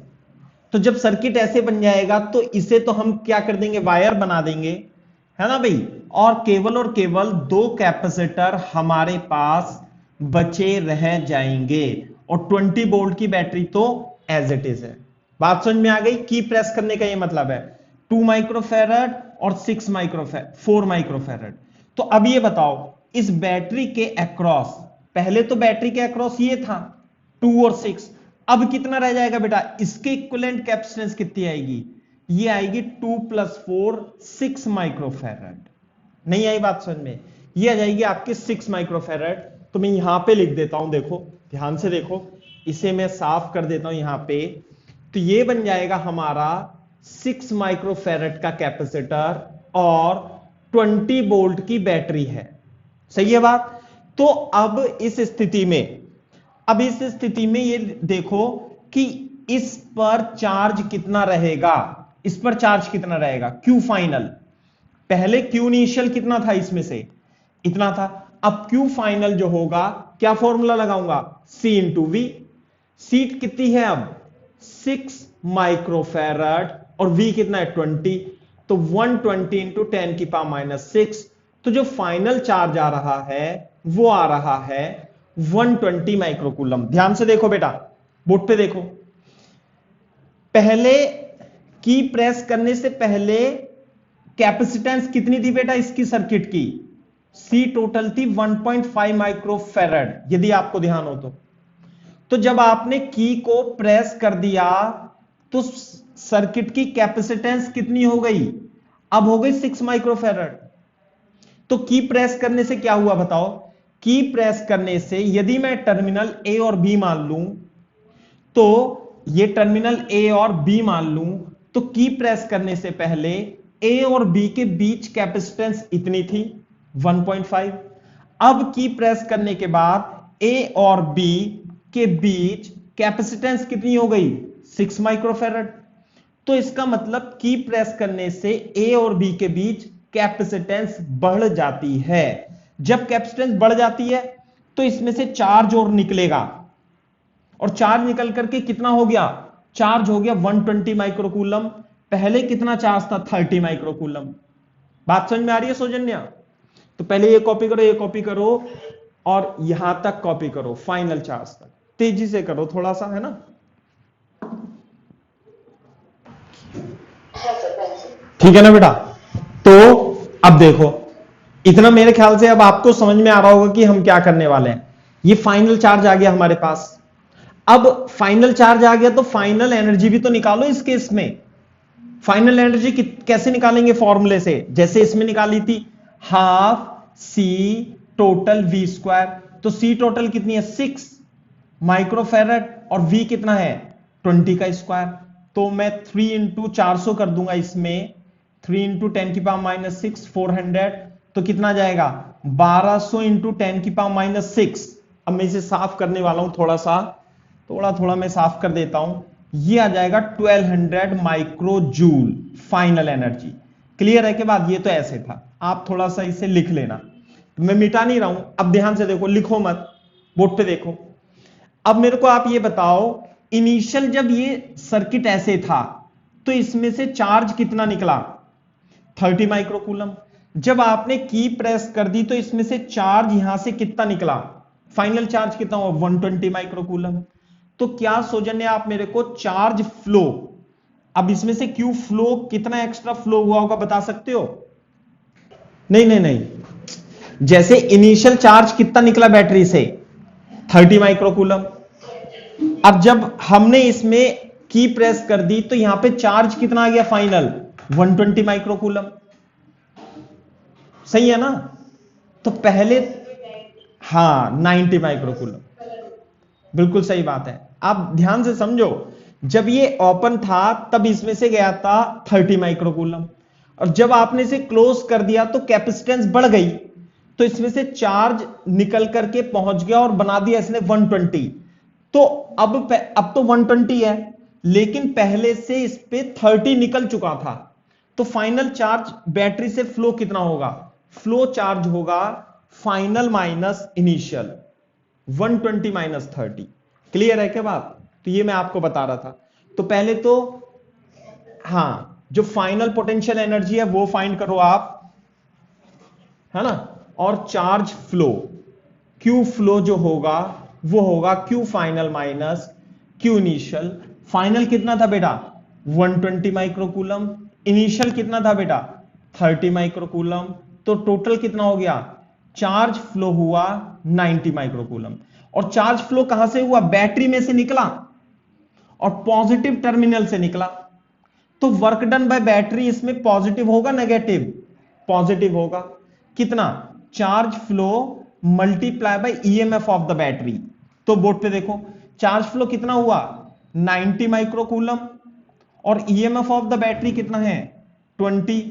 तो जब सर्किट ऐसे बन जाएगा तो इसे तो हम क्या कर देंगे? वायर बना देंगे, है ना भाई? और केवल 2 कैपेसिटर हमारे पास बचे रह जाएंगे और 20 वोल्ट की बैटरी तो एज इट इज है। बात समझ में आ गई? की प्रेस करने का ये मतलब है 2 माइक्रोफेरेड और 4 माइक्रोफेरेड। तो अब ये बताओ इस बैटरी के अक्रॉस, पहले तो बैटरी के अक्रॉस ये था 2 और 6, अब कितना रह जाएगा बेटा? इसके इक्विवेलेंट कैपेसिटेंस कितनी आएगी? ये आएगी 2 + 4 6 माइक्रोफेरेड। नहीं आई बात समझ में? ये आ जाएगी आपके 6 माइक्रोफेरेड। तो मैं यहां पे लिख देता हूं, देखो ध्यान से देखो, इसे मैं साफ कर देता हूं यहां पे। तो ये बन जाएगा हमारा 6 माइक्रोफेरेड का कैपेसिटर और 20 वोल्ट की बैटरी है। सही है बात? तो अब इस स्थिति में ये देखो कि इस पर चार्ज कितना रहेगा? इस पर चार्ज कितना रहेगा? Q final. पहले Q इनिशियल कितना था? इसमें से इतना था। अब Q फाइनल जो होगा, क्या फॉर्मूला लगाऊंगा? C into V। सीट कितनी है अब? 6 माइक्रोफेरेड और V कितना है? 20। तो 120 इंटू 10⁻⁻6। तो जो फाइनल चार्ज आ रहा है वो आ रहा है 120 माइक्रोकूलम। ध्यान से देखो बेटा, बोर्ड पे देखो। पहले की प्रेस करने से पहले कैपेसिटेंस कितनी थी बेटा इसकी सर्किट की? सी टोटल थी 1.5 माइक्रोफेरेड, यदि आपको ध्यान हो तो जब आपने की को प्रेस कर दिया तो सर्किट की कैपेसिटेंस कितनी हो गई? अब हो गई 6 माइक्रोफेरेड। तो की प्रेस करने से क्या हुआ बताओ? की प्रेस करने से यदि मैं टर्मिनल ए और बी मान लूं, तो ये टर्मिनल ए और बी मान लूं, तो की प्रेस करने से पहले ए और बी के बीच कैपेसिटेंस इतनी थी 1.5। अब की प्रेस करने के बाद ए और बी के बीच कैपेसिटेंस कितनी हो गई? 6 माइक्रोफेरेड। तो इसका मतलब की प्रेस करने से ए और बी के बीच कैपेसिटेंस बढ़ जाती है। जब कैपेसिटेंस बढ़ जाती है तो इसमें से चार्ज और निकलेगा, और चार्ज निकल करके कितना हो गया? चार्ज हो गया 120 माइक्रोकूलम। पहले कितना चार्ज था? 30 माइक्रोकूलम। बात समझ में आ रही है सौजन्या? तो पहले ये कॉपी करो, ये कॉपी करो और यहां तक कॉपी करो, फाइनल चार्ज तक तेजी से करो थोड़ा सा, है ना? ठीक है ना बेटा? तो अब देखो, इतना मेरे ख्याल से अब आपको समझ में आ रहा होगा कि हम क्या करने वाले हैं। ये फाइनल चार्ज आ गया हमारे पास। अब फाइनल चार्ज आ गया तो फाइनल एनर्जी भी तो निकालो इस केस में। फाइनल एनर्जी कैसे निकालेंगे? फॉर्मूले से, जैसे इसमें निकाली थी, हाफ सी टोटल V²। तो सी टोटल कितनी है? 6 माइक्रोफेरेड और V कितना है? 20 का स्क्वायर। तो मैं 3 इंटू 400 कर दूंगा इसमें, 3 इंटू 10 की पावर माइनस 6 400, तो कितना जाएगा 1200 इंटू 10 की पावर माइनस 6। अब मैं इसे साफ करने वाला हूं, थोड़ा थोड़ा मैं साफ कर देता हूं। ये आ जाएगा 1200 micro joule final energy. Clear है के बाद? ये तो ऐसे था, आप थोड़ा सा इसे लिख लेना, मैं मिटा नहीं रहा हूं। अब ध्यान से देखो, लिखो मत, बोर्ड पे देखो। अब मेरे को आप ये बताओ, इनिशियल जब ये सर्किट ऐसे था तो इसमें से चार्ज कितना निकला? 30 माइक्रोकूलम। जब आपने की प्रेस कर दी तो इसमें से चार्ज यहां से कितना निकला? फाइनल चार्ज कितना हुआ? 120 माइक्रोकूलम। तो क्या सौजन्य आप मेरे को चार्ज फ्लो, अब इसमें से क्यू फ्लो कितना एक्स्ट्रा फ्लो हुआ होगा बता सकते हो? नहीं नहीं नहीं, जैसे इनिशियल चार्ज कितना निकला बैटरी से? 30 माइक्रोकूलम। अब जब हमने इसमें की प्रेस कर दी तो यहां पे चार्ज कितना आ गया फाइनल? 120 माइक्रोकूलम। सही है ना? तो पहले, हाँ 90 माइक्रोकूलम, बिल्कुल सही बात है। आप ध्यान से समझो, जब ये ओपन था तब इसमें से गया था 30 माइक्रोकूलम, और जब आपने इसे क्लोज कर दिया तो कैपेसिटेंस बढ़ गई, तो इसमें से चार्ज निकल करके पहुंच गया और बना दिया इसने 120। तो अब तो 120 है, लेकिन पहले से इस पे 30 निकल चुका था, तो फाइनल चार्ज बैटरी से फ्लो कितना होगा? फ्लो चार्ज होगा final minus initial, 120 minus 30। Clear है क्या बात? तो ये मैं आपको बता रहा था। तो पहले तो हाँ, जो फाइनल पोटेंशियल एनर्जी है वो फाइंड करो आप, है ना, और चार्ज फ्लो, क्यू फ्लो जो होगा वो होगा Q final minus Q initial. Final कितना था बेटा? 120 माइक्रोकूलम। इनिशियल कितना था बेटा? 30 माइक्रोकूलम। तो टोटल कितना हो गया? चार्ज फ्लो हुआ 90 माइक्रोकूलम। और चार्ज फ्लो कहां से हुआ? बैटरी में से निकला और पॉजिटिव टर्मिनल से निकला। तो वर्क डन बाय बैटरी इसमें पॉजिटिव होगा नेगेटिव? पॉजिटिव होगा। कितना? Charge flow multiply by EMF of the battery. तो बोर्ड पे देखो, चार्ज फ्लो कितना हुआ? 90 माइक्रोकूलम, और ईएमएफ ऑफ द बैटरी कितना है? 20।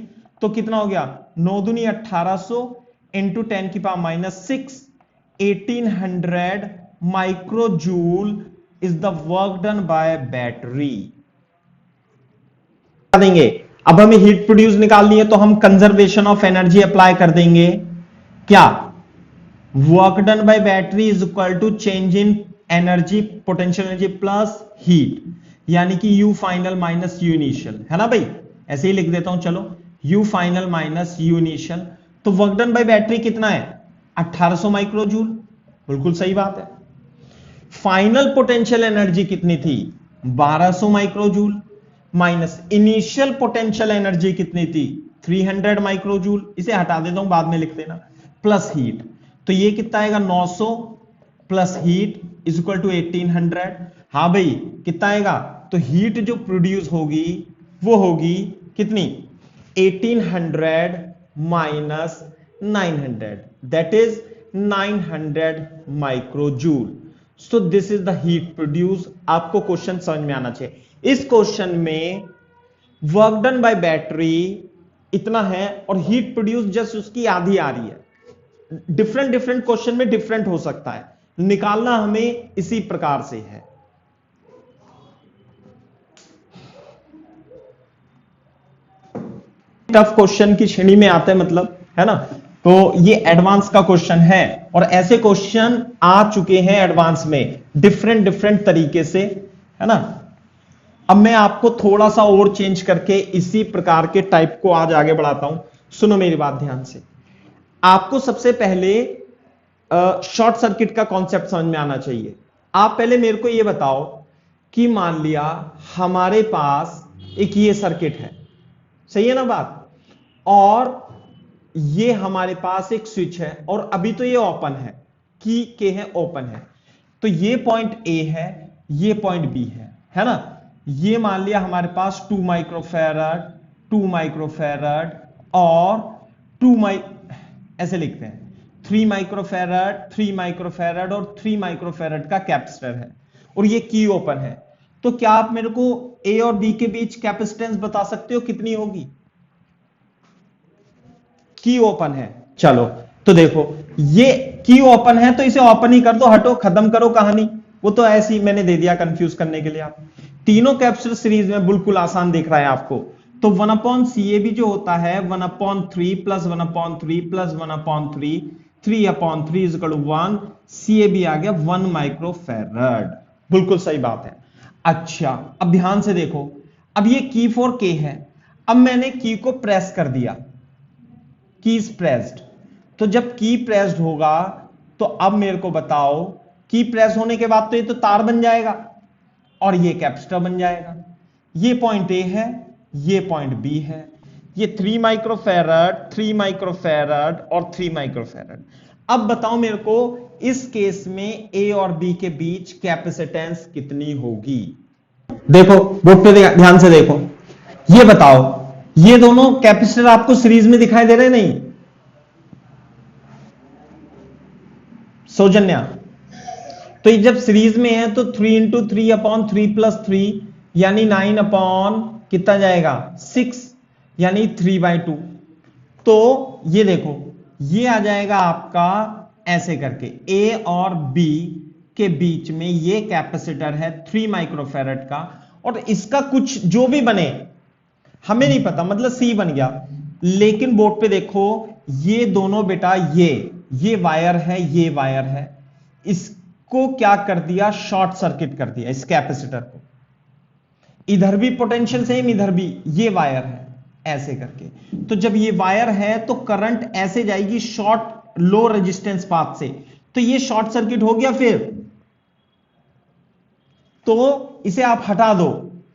तो कितना हो गया? 9 दूनी 1800 इंटू 10 की power minus 6, 1800 माइक्रोजूल is the work done by battery. देंगे। अब हमें हीट प्रोड्यूस निकालनी है तो हम कंजर्वेशन ऑफ एनर्जी अप्लाई कर देंगे। क्या? Work done by battery is equal to change in energy, potential energy plus heat, यानी कि U final minus U initial, है ना भाई? ऐसे ही लिख देता हूं, चलो, U final minus U initial. तो वर्क डन बाय बैटरी कितना है? 1800 माइक्रोजूल। बिल्कुल सही बात है। फाइनल पोटेंशियल एनर्जी कितनी थी? 1200 माइक्रोजूल, माइनस इनिशियल पोटेंशियल एनर्जी कितनी थी? 300 माइक्रोजूल। इसे हटा देता हूं, बाद में लिख देना, प्लस हीट। तो ये कितना आएगा? 900 plus heat is equal to 1800। हाँ भाई, कितना आएगा? तो हीट जो प्रोड्यूस होगी वो होगी कितनी? 1800 minus 900, that is 900 माइक्रोजूल। So this is the heat produce. आपको क्वेश्चन समझ में आना चाहिए। इस क्वेश्चन में वर्क डन बाय बैटरी इतना है और हीट प्रोड्यूस जस्ट उसकी आधी आ रही है। डिफरेंट डिफरेंट क्वेश्चन में डिफरेंट हो सकता है, निकालना हमें इसी प्रकार से है। टफ क्वेश्चन की श्रेणी में आते हैं, मतलब, है ना? तो ये एडवांस का क्वेश्चन है, और ऐसे क्वेश्चन आ चुके हैं एडवांस में डिफरेंट डिफरेंट तरीके से, है ना? अब मैं आपको थोड़ा सा और चेंज करके इसी प्रकार के टाइप को आज आगे बढ़ाता हूं। सुनो मेरी बात ध्यान से। आपको सबसे पहले शॉर्ट सर्किट का कॉन्सेप्ट समझ में आना चाहिए। आप पहले मेरे को यह बताओ कि मान लिया हमारे पास एक ये सर्किट है, सही है ना बात, और ये हमारे पास एक स्विच है, और अभी तो ये ओपन है, की के है ओपन है। तो ये पॉइंट ए है, ये पॉइंट बी है ना? ये मान लिया हमारे पास 2 माइक्रोफैरड, 2 माइक्रोफैरड और 2 ऐसे लिखते हैं, 3 माइक्रोफैरड, 3 माइक्रोफैरड और 3 माइक्रोफैरड का कैपेसिटर है, और ये की ओपन है। तो क्या आप मेरे को ए और बी के बीच कैपेसिटेंस बता सकते हो कितनी होगी? की ओपन है, चलो तो देखो ये की ओपन है तो इसे ओपन ही कर दो, हटो, खत्म करो कहानी। वो तो ऐसे ही मैंने दे दिया कंफ्यूज करने के लिए। आप तीनों कैपेसिटर सीरीज में बिल्कुल आसान दिख रहा है आपको। तो 1/CAB जो होता है 1/3 plus 1/3 plus 1/3 3/3 is equal to 1। CAB आ गया 1 माइक्रोफैरड। बिल्कुल सही बात है। अच्छा अब ध्यान से देखो, अब ये की फॉर के है, अब मैंने की को प्रेस कर दिया, कीज प्रेस्ड। तो जब की प्रेस्ड होगा तो अब मेरे को बताओ, की प्रेस होने के बाद तो ये तो तार बन जाएगा और ये कैपेसिटर बन जाएगा। ये पॉइंट ए है, ये पॉइंट बी है, ये 3 माइक्रोफैरड 3 माइक्रोफैरड और 3 माइक्रोफैरड। अब बताओ मेरे को इस केस में ए और बी के बीच कैपेसिटेंस कितनी होगी? देखो बोर्ड पे ध्यान से देखो, ये बताओ, ये दोनों कैपेसिटर आपको सीरीज में दिखाई दे रहे नहीं? सौजन्या, तो ये जब सीरीज में है तो 3 इंटू 3/3 प्लस 3 यानी 9 अपॉन कितना जाएगा 6 यानी 3/2। तो ये देखो ये आ जाएगा आपका ऐसे करके, ए और बी के बीच में ये कैपेसिटर है 3 माइक्रोफैरड का, और इसका कुछ जो भी बने हमें नहीं पता, मतलब सी बन गया। लेकिन बोर्ड पे देखो ये दोनों बेटा ये वायर है, ये वायर है, इसको क्या कर दिया, शॉर्ट सर्किट कर दिया इस कैपेसिटर को। इधर भी पोटेंशियल सेम, इधर भी ये वायर है ऐसे करके। तो जब ये वायर है तो करंट ऐसे जाएगी शॉर्ट लो रेजिस्टेंस पाथ से, तो ये शॉर्ट सर्किट हो गया। फिर तो इसे आप हटा दो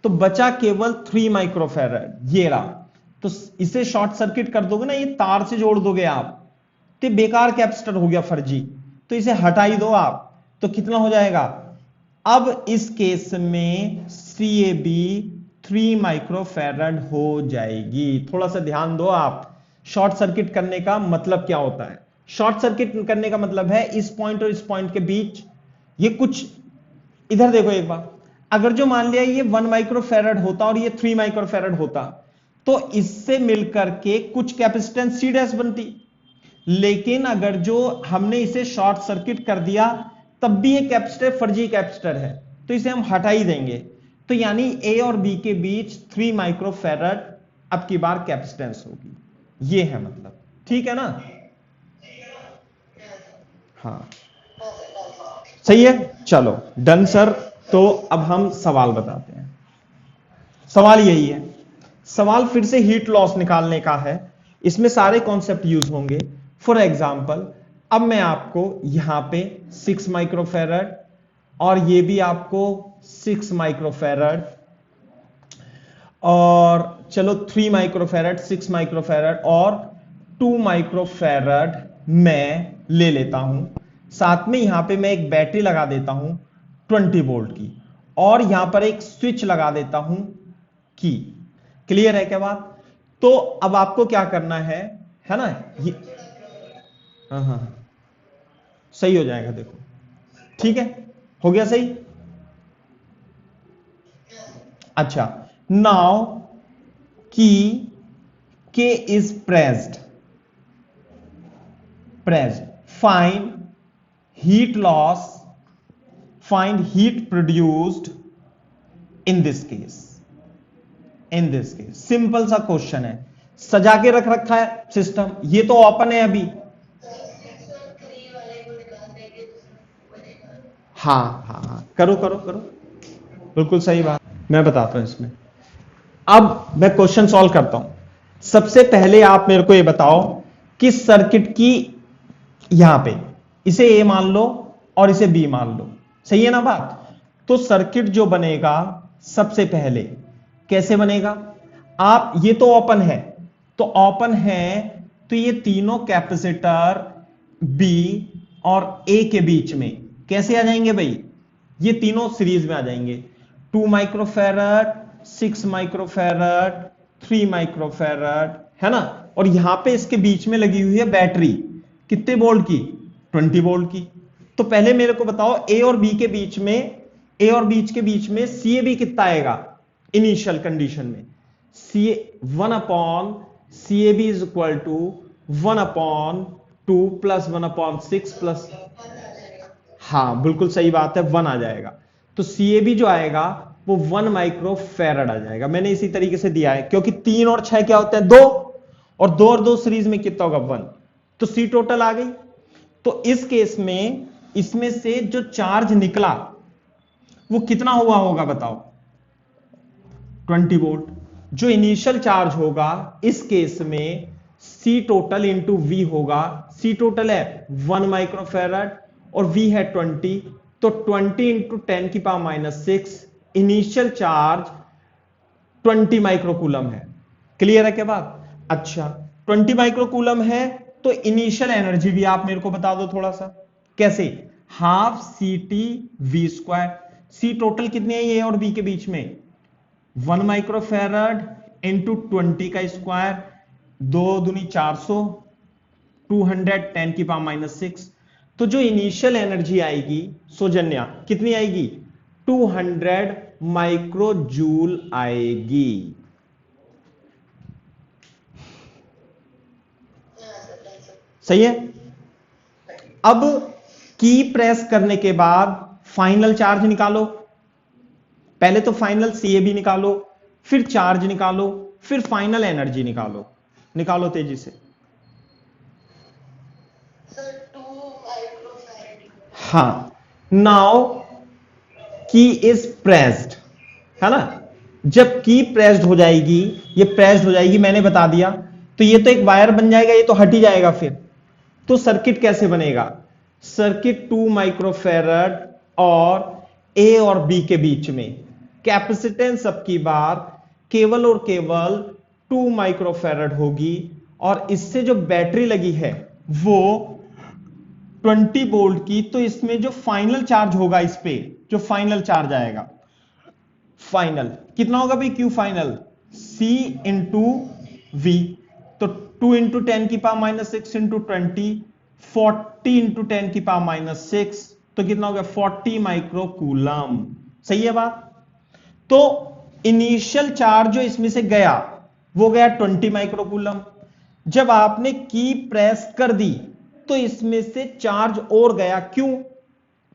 तो बचा केवल 3 माइक्रोफैरड, ये रहा। तो इसे शॉर्ट सर्किट कर दोगे ना, ये तार से जोड़ दोगे आप, तो बेकार कैपेसिटर हो गया, फर्जी। तो इसे हटा ही दो आप, तो कितना हो जाएगा? अब इस केस में CAB 3 माइक्रोफैरड हो जाएगी। थोड़ा सा ध्यान दो आप, शॉर्ट सर्किट करने का मतलब क्या होता है? शॉर्ट सर्किट करने का मतलब है इस पॉइंट और इस पॉइंट के बीच ये कुछ, इधर देखो एक बार, अगर जो मान लिया ये 1 माइक्रोफैरड होता और ये 3 माइक्रोफैरड होता तो इससे मिलकर के कुछ कैपेसिटेंस C डैश बनती। लेकिन अगर जो हमने इसे शॉर्ट सर्किट कर दिया तब भी ये कैपेसिटर फर्जी कैपेसिटर है, तो इसे हम हटा ही देंगे। तो यानी ए और बी के बीच 3 माइक्रोफैरड अब की बार कैपेसिटेंस होगी, ये है मतलब। ठीक है ना? हाँ सही है, चलो डन सर। तो अब हम सवाल बताते हैं। सवाल यही है, सवाल फिर से हीट लॉस निकालने का है, इसमें सारे कॉन्सेप्ट यूज होंगे। फॉर एग्जाम्पल अब मैं आपको यहां पे 6 माइक्रोफैरड और ये भी आपको 6 माइक्रोफैरड और चलो 3 माइक्रोफैरड 6 माइक्रोफैरड और 2 माइक्रोफैरड मैं ले लेता हूं। साथ में यहां पे मैं एक बैटरी लगा देता हूं 20 वोल्ट की, और यहां पर एक स्विच लगा देता हूं की। क्लियर है क्या बात? तो अब आपको क्या करना है ना, ये हाँ सही हो जाएगा, देखो ठीक है, हो गया सही। अच्छा नाउ की के is pressed find heat loss, find heat produced in this case. Simple सा क्वेश्चन है, सजा के रख रखा है सिस्टम, ये तो ओपन है अभी। हाँ करो बिल्कुल सही बात, मैं बताता हूं इसमें। अब मैं क्वेश्चन सॉल्व करता हूं। सबसे पहले आप मेरे को ये बताओ कि सर्किट की यहां पे इसे ए मान लो और इसे बी मान लो, सही है ना बात? तो सर्किट जो बनेगा सबसे पहले कैसे बनेगा? आप ये तो ओपन है, तो ओपन है तो ये तीनों कैपेसिटर बी और ए के बीच में कैसे आ जाएंगे भाई? ये तीनों सीरीज में आ जाएंगे। 2 माइक्रोफैरड 6 माइक्रोफैरड 3 माइक्रोफैरड, है ना? और यहां पे इसके बीच में लगी हुई है बैटरी, कितने वोल्ट की? 20 वोल्ट की। तो पहले मेरे को बताओ ए और बी के बीच में ए और बीच के बीच में सी ए बी कितना आएगा इनिशियल कंडीशन में, C 1/CAB is equal to 1/2 plus 1/6 plus, हाँ बिल्कुल सही बात है, 1 आ जाएगा। तो CAB जो आएगा वो 1 माइक्रो फैराड आ जाएगा। मैंने इसी तरीके से दिया है क्योंकि 3 और 6 क्या होते हैं 2, और 2 और 2 सीरीज में कितना होगा 1, तो C टोटल आ गई। तो इस केस में इसमें से जो चार्ज निकला वो कितना हुआ होगा बताओ, 20 वोल्ट। जो इनिशियल चार्ज होगा इस केस में C टोटल इंटू V होगा। C टोटल है 1 माइक्रोफैराड और V है 20, तो 20 इंटू 10 की पावर -6 इनिशियल चार्ज 20 माइक्रोकूलम है। क्लियर है क्या बात? अच्छा 20 माइक्रोकूलम है तो इनिशियल एनर्जी भी आप मेरे को बता दो थोड़ा सा, कैसे? Half CT_V²। C टोटल कितनी है ए और बी के बीच में, 1 माइक्रोफैराड इंटू 20 का स्क्वायर, 2 दूनी 400, 210 की पावर -6। तो जो इनिशियल एनर्जी आएगी सौजन्या कितनी आएगी, 200 माइक्रो जूल आएगी। सही है। अब की प्रेस करने के बाद फाइनल चार्ज निकालो। पहले तो फाइनल CAB निकालो, फिर चार्ज निकालो, फिर फाइनल एनर्जी निकालो। निकालो तेजी से। हाँ, नाउ की इज प्रेस्ड, है ना। जब की प्रेस्ड हो जाएगी, ये प्रेस्ड हो जाएगी, मैंने बता दिया, तो ये तो एक वायर बन जाएगा, ये तो हट ही जाएगा फिर। तो सर्किट कैसे बनेगा, सर्किट 2 माइक्रोफैराड और ए और बी के बीच में कैपेसिटेंस अब की बार केवल और केवल 2 माइक्रोफैराड होगी, और इससे जो बैटरी लगी है वो 20 वोल्ट की। तो इसमें जो फाइनल चार्ज होगा, इस पे जो फाइनल चार्ज आएगा, फाइनल कितना होगा भाई, Q final C into V। तो 2 इंटू 10 की पावर -6 इंटू 20, 40 इंटू 10 की पावर -6, तो कितना हो गया 40 माइक्रोकूलम। सही है बात। तो इनिशियल चार्ज जो इसमें से गया वो गया 20 माइक्रोकूलम। जब आपने की प्रेस कर दी तो इसमें से चार्ज और गया, क्यों?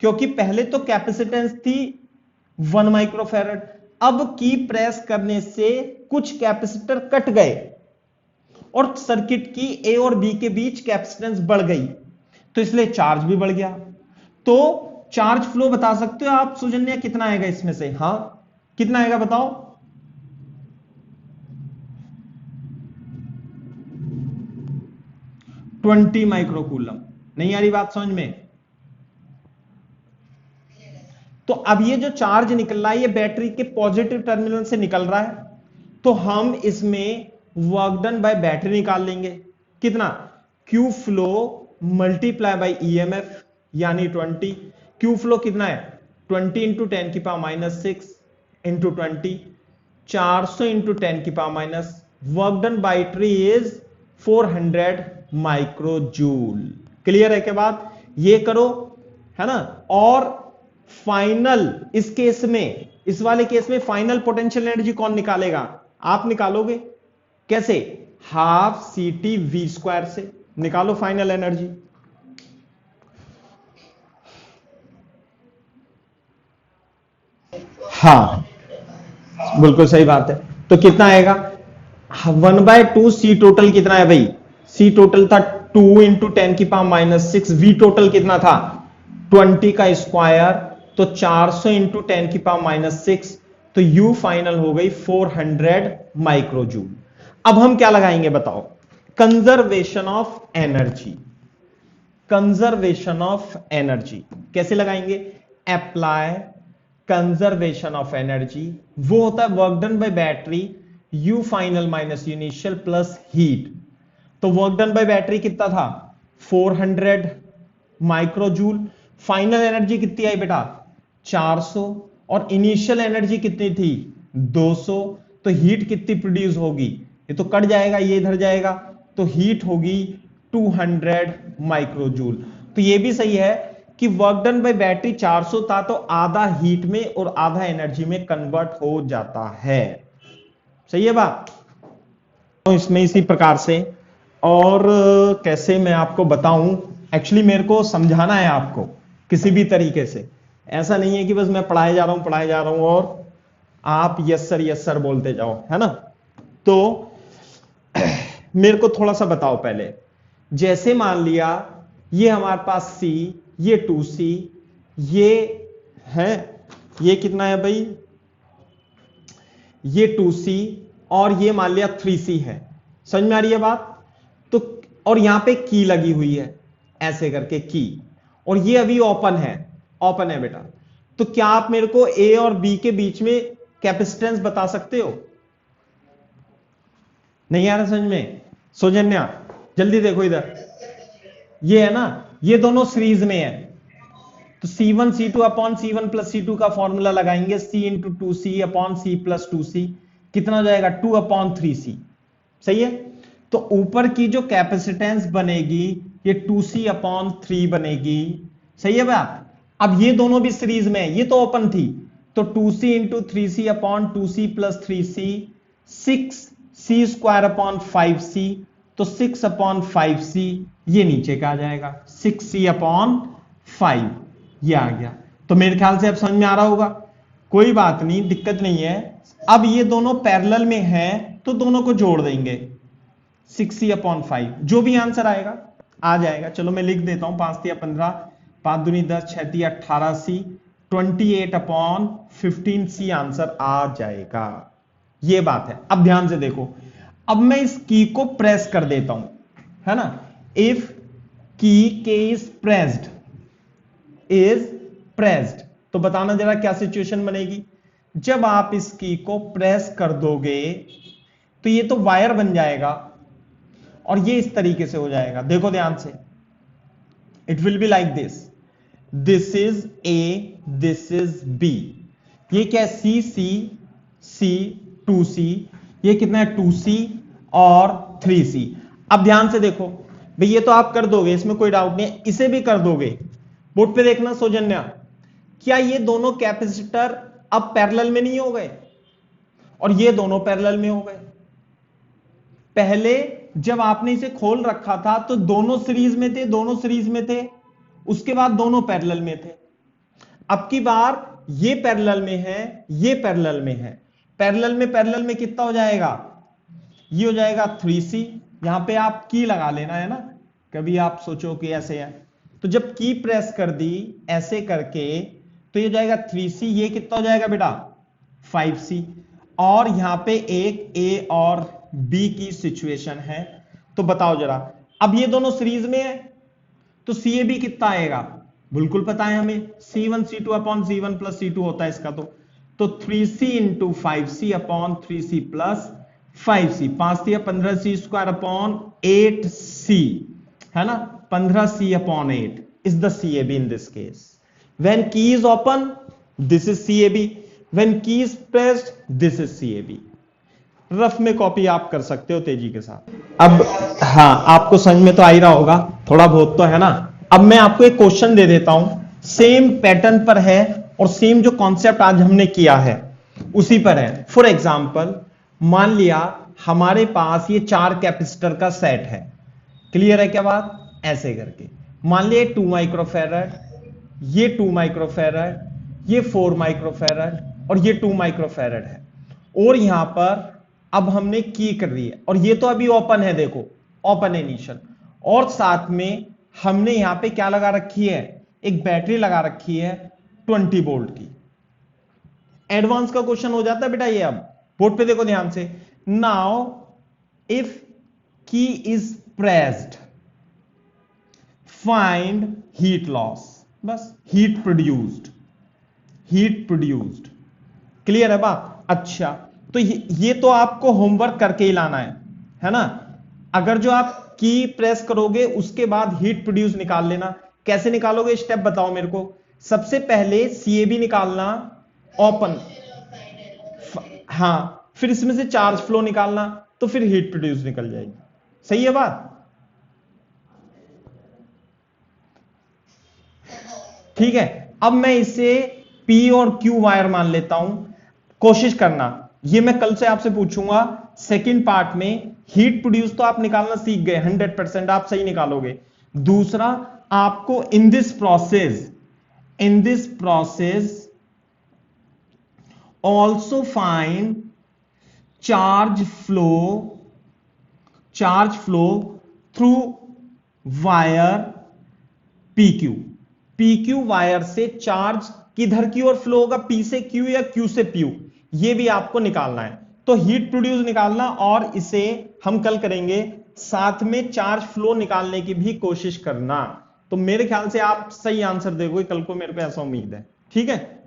क्योंकि पहले तो कैपेसिटेंस थी 1 माइक्रोफैराड, अब की प्रेस करने से कुछ कैपेसिटर कट गए और सर्किट की ए और बी के बीच कैपेसिटेंस बढ़ गई, तो इसलिए चार्ज भी बढ़ गया। तो चार्ज फ्लो बता सकते हो आप सुजन्या कितना आएगा इसमें से? हां कितना आएगा बताओ। Twenty microcoulomb. नहीं आ रही बात समझ में? तो अब ये जो चार्ज निकल रहा है ये बैटरी के पॉजिटिव टर्मिनल से निकल रहा है, तो हम इसमें वर्क डन बाय बैटरी निकाल लेंगे। कितना? Q flow multiply by EMF यानी 20। क्यू फ्लो कितना है 20 इंटू 10 की पावर -6 इंटू 20, 400 इंटू 10 की power minus, work done by battery is 400 micro joule. Clear है क्या बात? ये करो, है ना। और फाइनल इस केस में, इस वाले केस में फाइनल पोटेंशियल एनर्जी कौन निकालेगा? आप निकालोगे। कैसे? हाफ CT_V² से निकालो फाइनल एनर्जी। हाँ बिल्कुल सही बात है। तो कितना आएगा 1/2 C टोटल कितना है भाई? C टोटल था 2 इंटू 10 की पावर -6, V टोटल कितना था 20 का स्क्वायर, तो 400 इंटू 10 की पावर -6, तो U फाइनल हो गई 400 माइक्रोजूल। अब हम क्या लगाएंगे बताओ? Conservation of energy. Conservation of energy कैसे लगाएंगे? अप्लाई कंजर्वेशन ऑफ एनर्जी, वो होता है work done by battery U final minus initial plus heat. तो वर्क डन बाय बैटरी कितना था 400 माइक्रोजूल। फाइनल एनर्जी कितनी आई बेटा 400, और इनिशियल एनर्जी कितनी थी 200। तो हीट कितनी प्रोड्यूस होगी? ये तो कट जाएगा, ये इधर जाएगा, तो हीट होगी 200 माइक्रोजूल। तो ये भी सही है कि वर्क डन बाय बैटरी 400 था तो आधा हीट में और आधा एनर्जी में कन्वर्ट हो जाता है। सही है बात? तो इसमें इसी प्रकार से, और कैसे मैं आपको बताऊं, एक्चुअली मेरे को समझाना है आपको किसी भी तरीके से। ऐसा नहीं है कि बस मैं पढ़ाए जा रहा हूं और आप यस सर बोलते जाओ, है ना। तो मेरे को थोड़ा सा बताओ पहले। जैसे मान लिया ये हमारे पास C, ये 2C, ये है, ये कितना है भाई, ये 2C, और ये मान लिया 3C है। समझ में आ रही है बात? तो और यहां पे की लगी हुई है ऐसे करके की, और ये अभी ओपन है बेटा। तो क्या आप मेरे को A और B के बीच में कैपेसिटेंस बता सकते हो? नहीं आ रहा समझ में? सौजन्या जल्दी देखो इधर, ये है ना, ये दोनों सीरीज में है, तो C1 C2 upon C1 plus C2 का फॉर्मूला लगाएंगे, C into 2C upon C plus 2C, कितना हो जाएगा 2 अपॉन 3C। सही है? तो ऊपर की जो कैपेसिटेंस बनेगी ये 2C अपॉन 3 बनेगी। सही है बात? अब ये दोनों भी सीरीज में है, ये तो ओपन थी, तो 2C into 3C upon 2C plus 3C, 6C square upon 5C, तो 6 अपॉन 5C, ये नीचे का आ जाएगा 6C अपॉन 5, ये आ गया। तो मेरे ख्याल से अब समझ में आ रहा होगा, कोई बात नहीं, दिक्कत नहीं है। अब ये दोनों पैरेलल में हैं तो दोनों को जोड़ देंगे, 6C अपॉन 5, जो भी आंसर आएगा आ जाएगा। चलो मैं लिख देता हूं, 5 तिया 15, 5 दूनी 10, 6 तिया 18C, 28 अपॉन 15C आंसर आ जाएगा। ये बात है। अब ध्यान से देखो, अब मैं इस की को प्रेस कर देता हूं, है ना। इफ की के इज प्रेस्ड, तो बताना जरा क्या सिचुएशन बनेगी। जब आप इस की को प्रेस कर दोगे तो ये तो वायर बन जाएगा और ये इस तरीके से हो जाएगा। देखो ध्यान से, it will be like this is A, this is B. ये क्या है, सी सी सी 2C, ये कितना है 2C और 3C। अब ध्यान से देखो भाई, ये तो आप कर दोगे, इसमें कोई डाउट नहीं है, इसे भी कर दोगे। बोर्ड पे देखना सौजन्या, क्या ये दोनों कैपेसिटर अब पैरेलल में नहीं हो गए और ये दोनों पैरेलल में हो गए? पहले जब आपने इसे खोल रखा था तो दोनों सीरीज में थे, उसके बाद दोनों पैरेलल में थे। अब की बार ये पैरेलल में है, ये पैरेलल में है। पैरेलल में कितना हो जाएगा, ये हो जाएगा 3C। यहां पे आप की लगा लेना, है ना, कभी आप सोचो कि ऐसे है, तो जब की प्रेस कर दी ऐसे करके तो ये हो जाएगा 3C, ये कितना हो जाएगा बेटा 5C, और यहां पे एक A और B की सिचुएशन है। तो बताओ जरा, अब ये दोनों सीरीज में है तो CAB कितना आएगा, बिल्कुल पता है हमें, C1 C2 upon C1 plus C2 होता है इसका। तो 3C into 5C upon 3C plus 5C, 5 तिया 15C स्क्वायर अपॉन 8C, है ना, 15C upon 8 is the CAB in this case. When key is open, this is CAB. When key is pressed, this is CAB. Rough में copy आप कर सकते हो तेजी के साथ। अब हाँ, आपको समझ में तो आ ही रहा होगा थोड़ा बहुत तो, है ना। अब मैं आपको एक क्वेश्चन दे देता हूं, सेम पैटर्न पर है और सेम जो कॉन्सेप्ट आज हमने किया है उसी पर है। फॉर एग्जाम्पल, मान लिया हमारे पास ये 4 कैपेसिटर का सेट है, क्लियर है क्या बात, ऐसे करके मान लिया 2 माइक्रोफैरड, ये 2 माइक्रोफैरड, ये 4 माइक्रोफैरड और ये 2 माइक्रोफैरड है, और यहां पर अब हमने की कर रही है और ये तो अभी ओपन है, देखो ओपन इनिशियल, और साथ में हमने यहां पे क्या लगा रखी है, एक बैटरी लगा रखी है 20 वोल्ट की। एडवांस का क्वेश्चन हो जाता है बेटा ये। अब बोर्ड पे देखो ध्यान से, नाउ इफ की is pressed find heat loss, बस हीट प्रोड्यूस्ड, क्लियर है बात। अच्छा, तो ये तो आपको होमवर्क करके ही लाना है ना। अगर जो आप की प्रेस करोगे उसके बाद हीट प्रोड्यूस निकाल लेना। कैसे निकालोगे, स्टेप बताओ मेरे को। सबसे पहले CAB निकालना ओपन, हां, फिर इसमें से चार्ज फ्लो निकालना, तो फिर हीट प्रोड्यूस निकल जाएगी। सही है बात। ठीक है, अब मैं इसे P और Q वायर मान लेता हूं। कोशिश करना, ये मैं कल से आपसे पूछूंगा सेकंड पार्ट में। हीट प्रोड्यूस तो आप निकालना सीख गए, 100% आप सही निकालोगे। दूसरा, आपको in this process also find charge flow through wire PQ। PQ wire से चार्ज किधर की ओर फ्लो होगा, P से Q या Q से P? ये भी आपको निकालना है। तो हीट प्रोड्यूस निकालना, और इसे हम कल करेंगे, साथ में चार्ज फ्लो निकालने की भी कोशिश करना। तो मेरे ख्याल से आप सही आंसर दोगे कल को, मेरे को ऐसा उम्मीद है। ठीक है।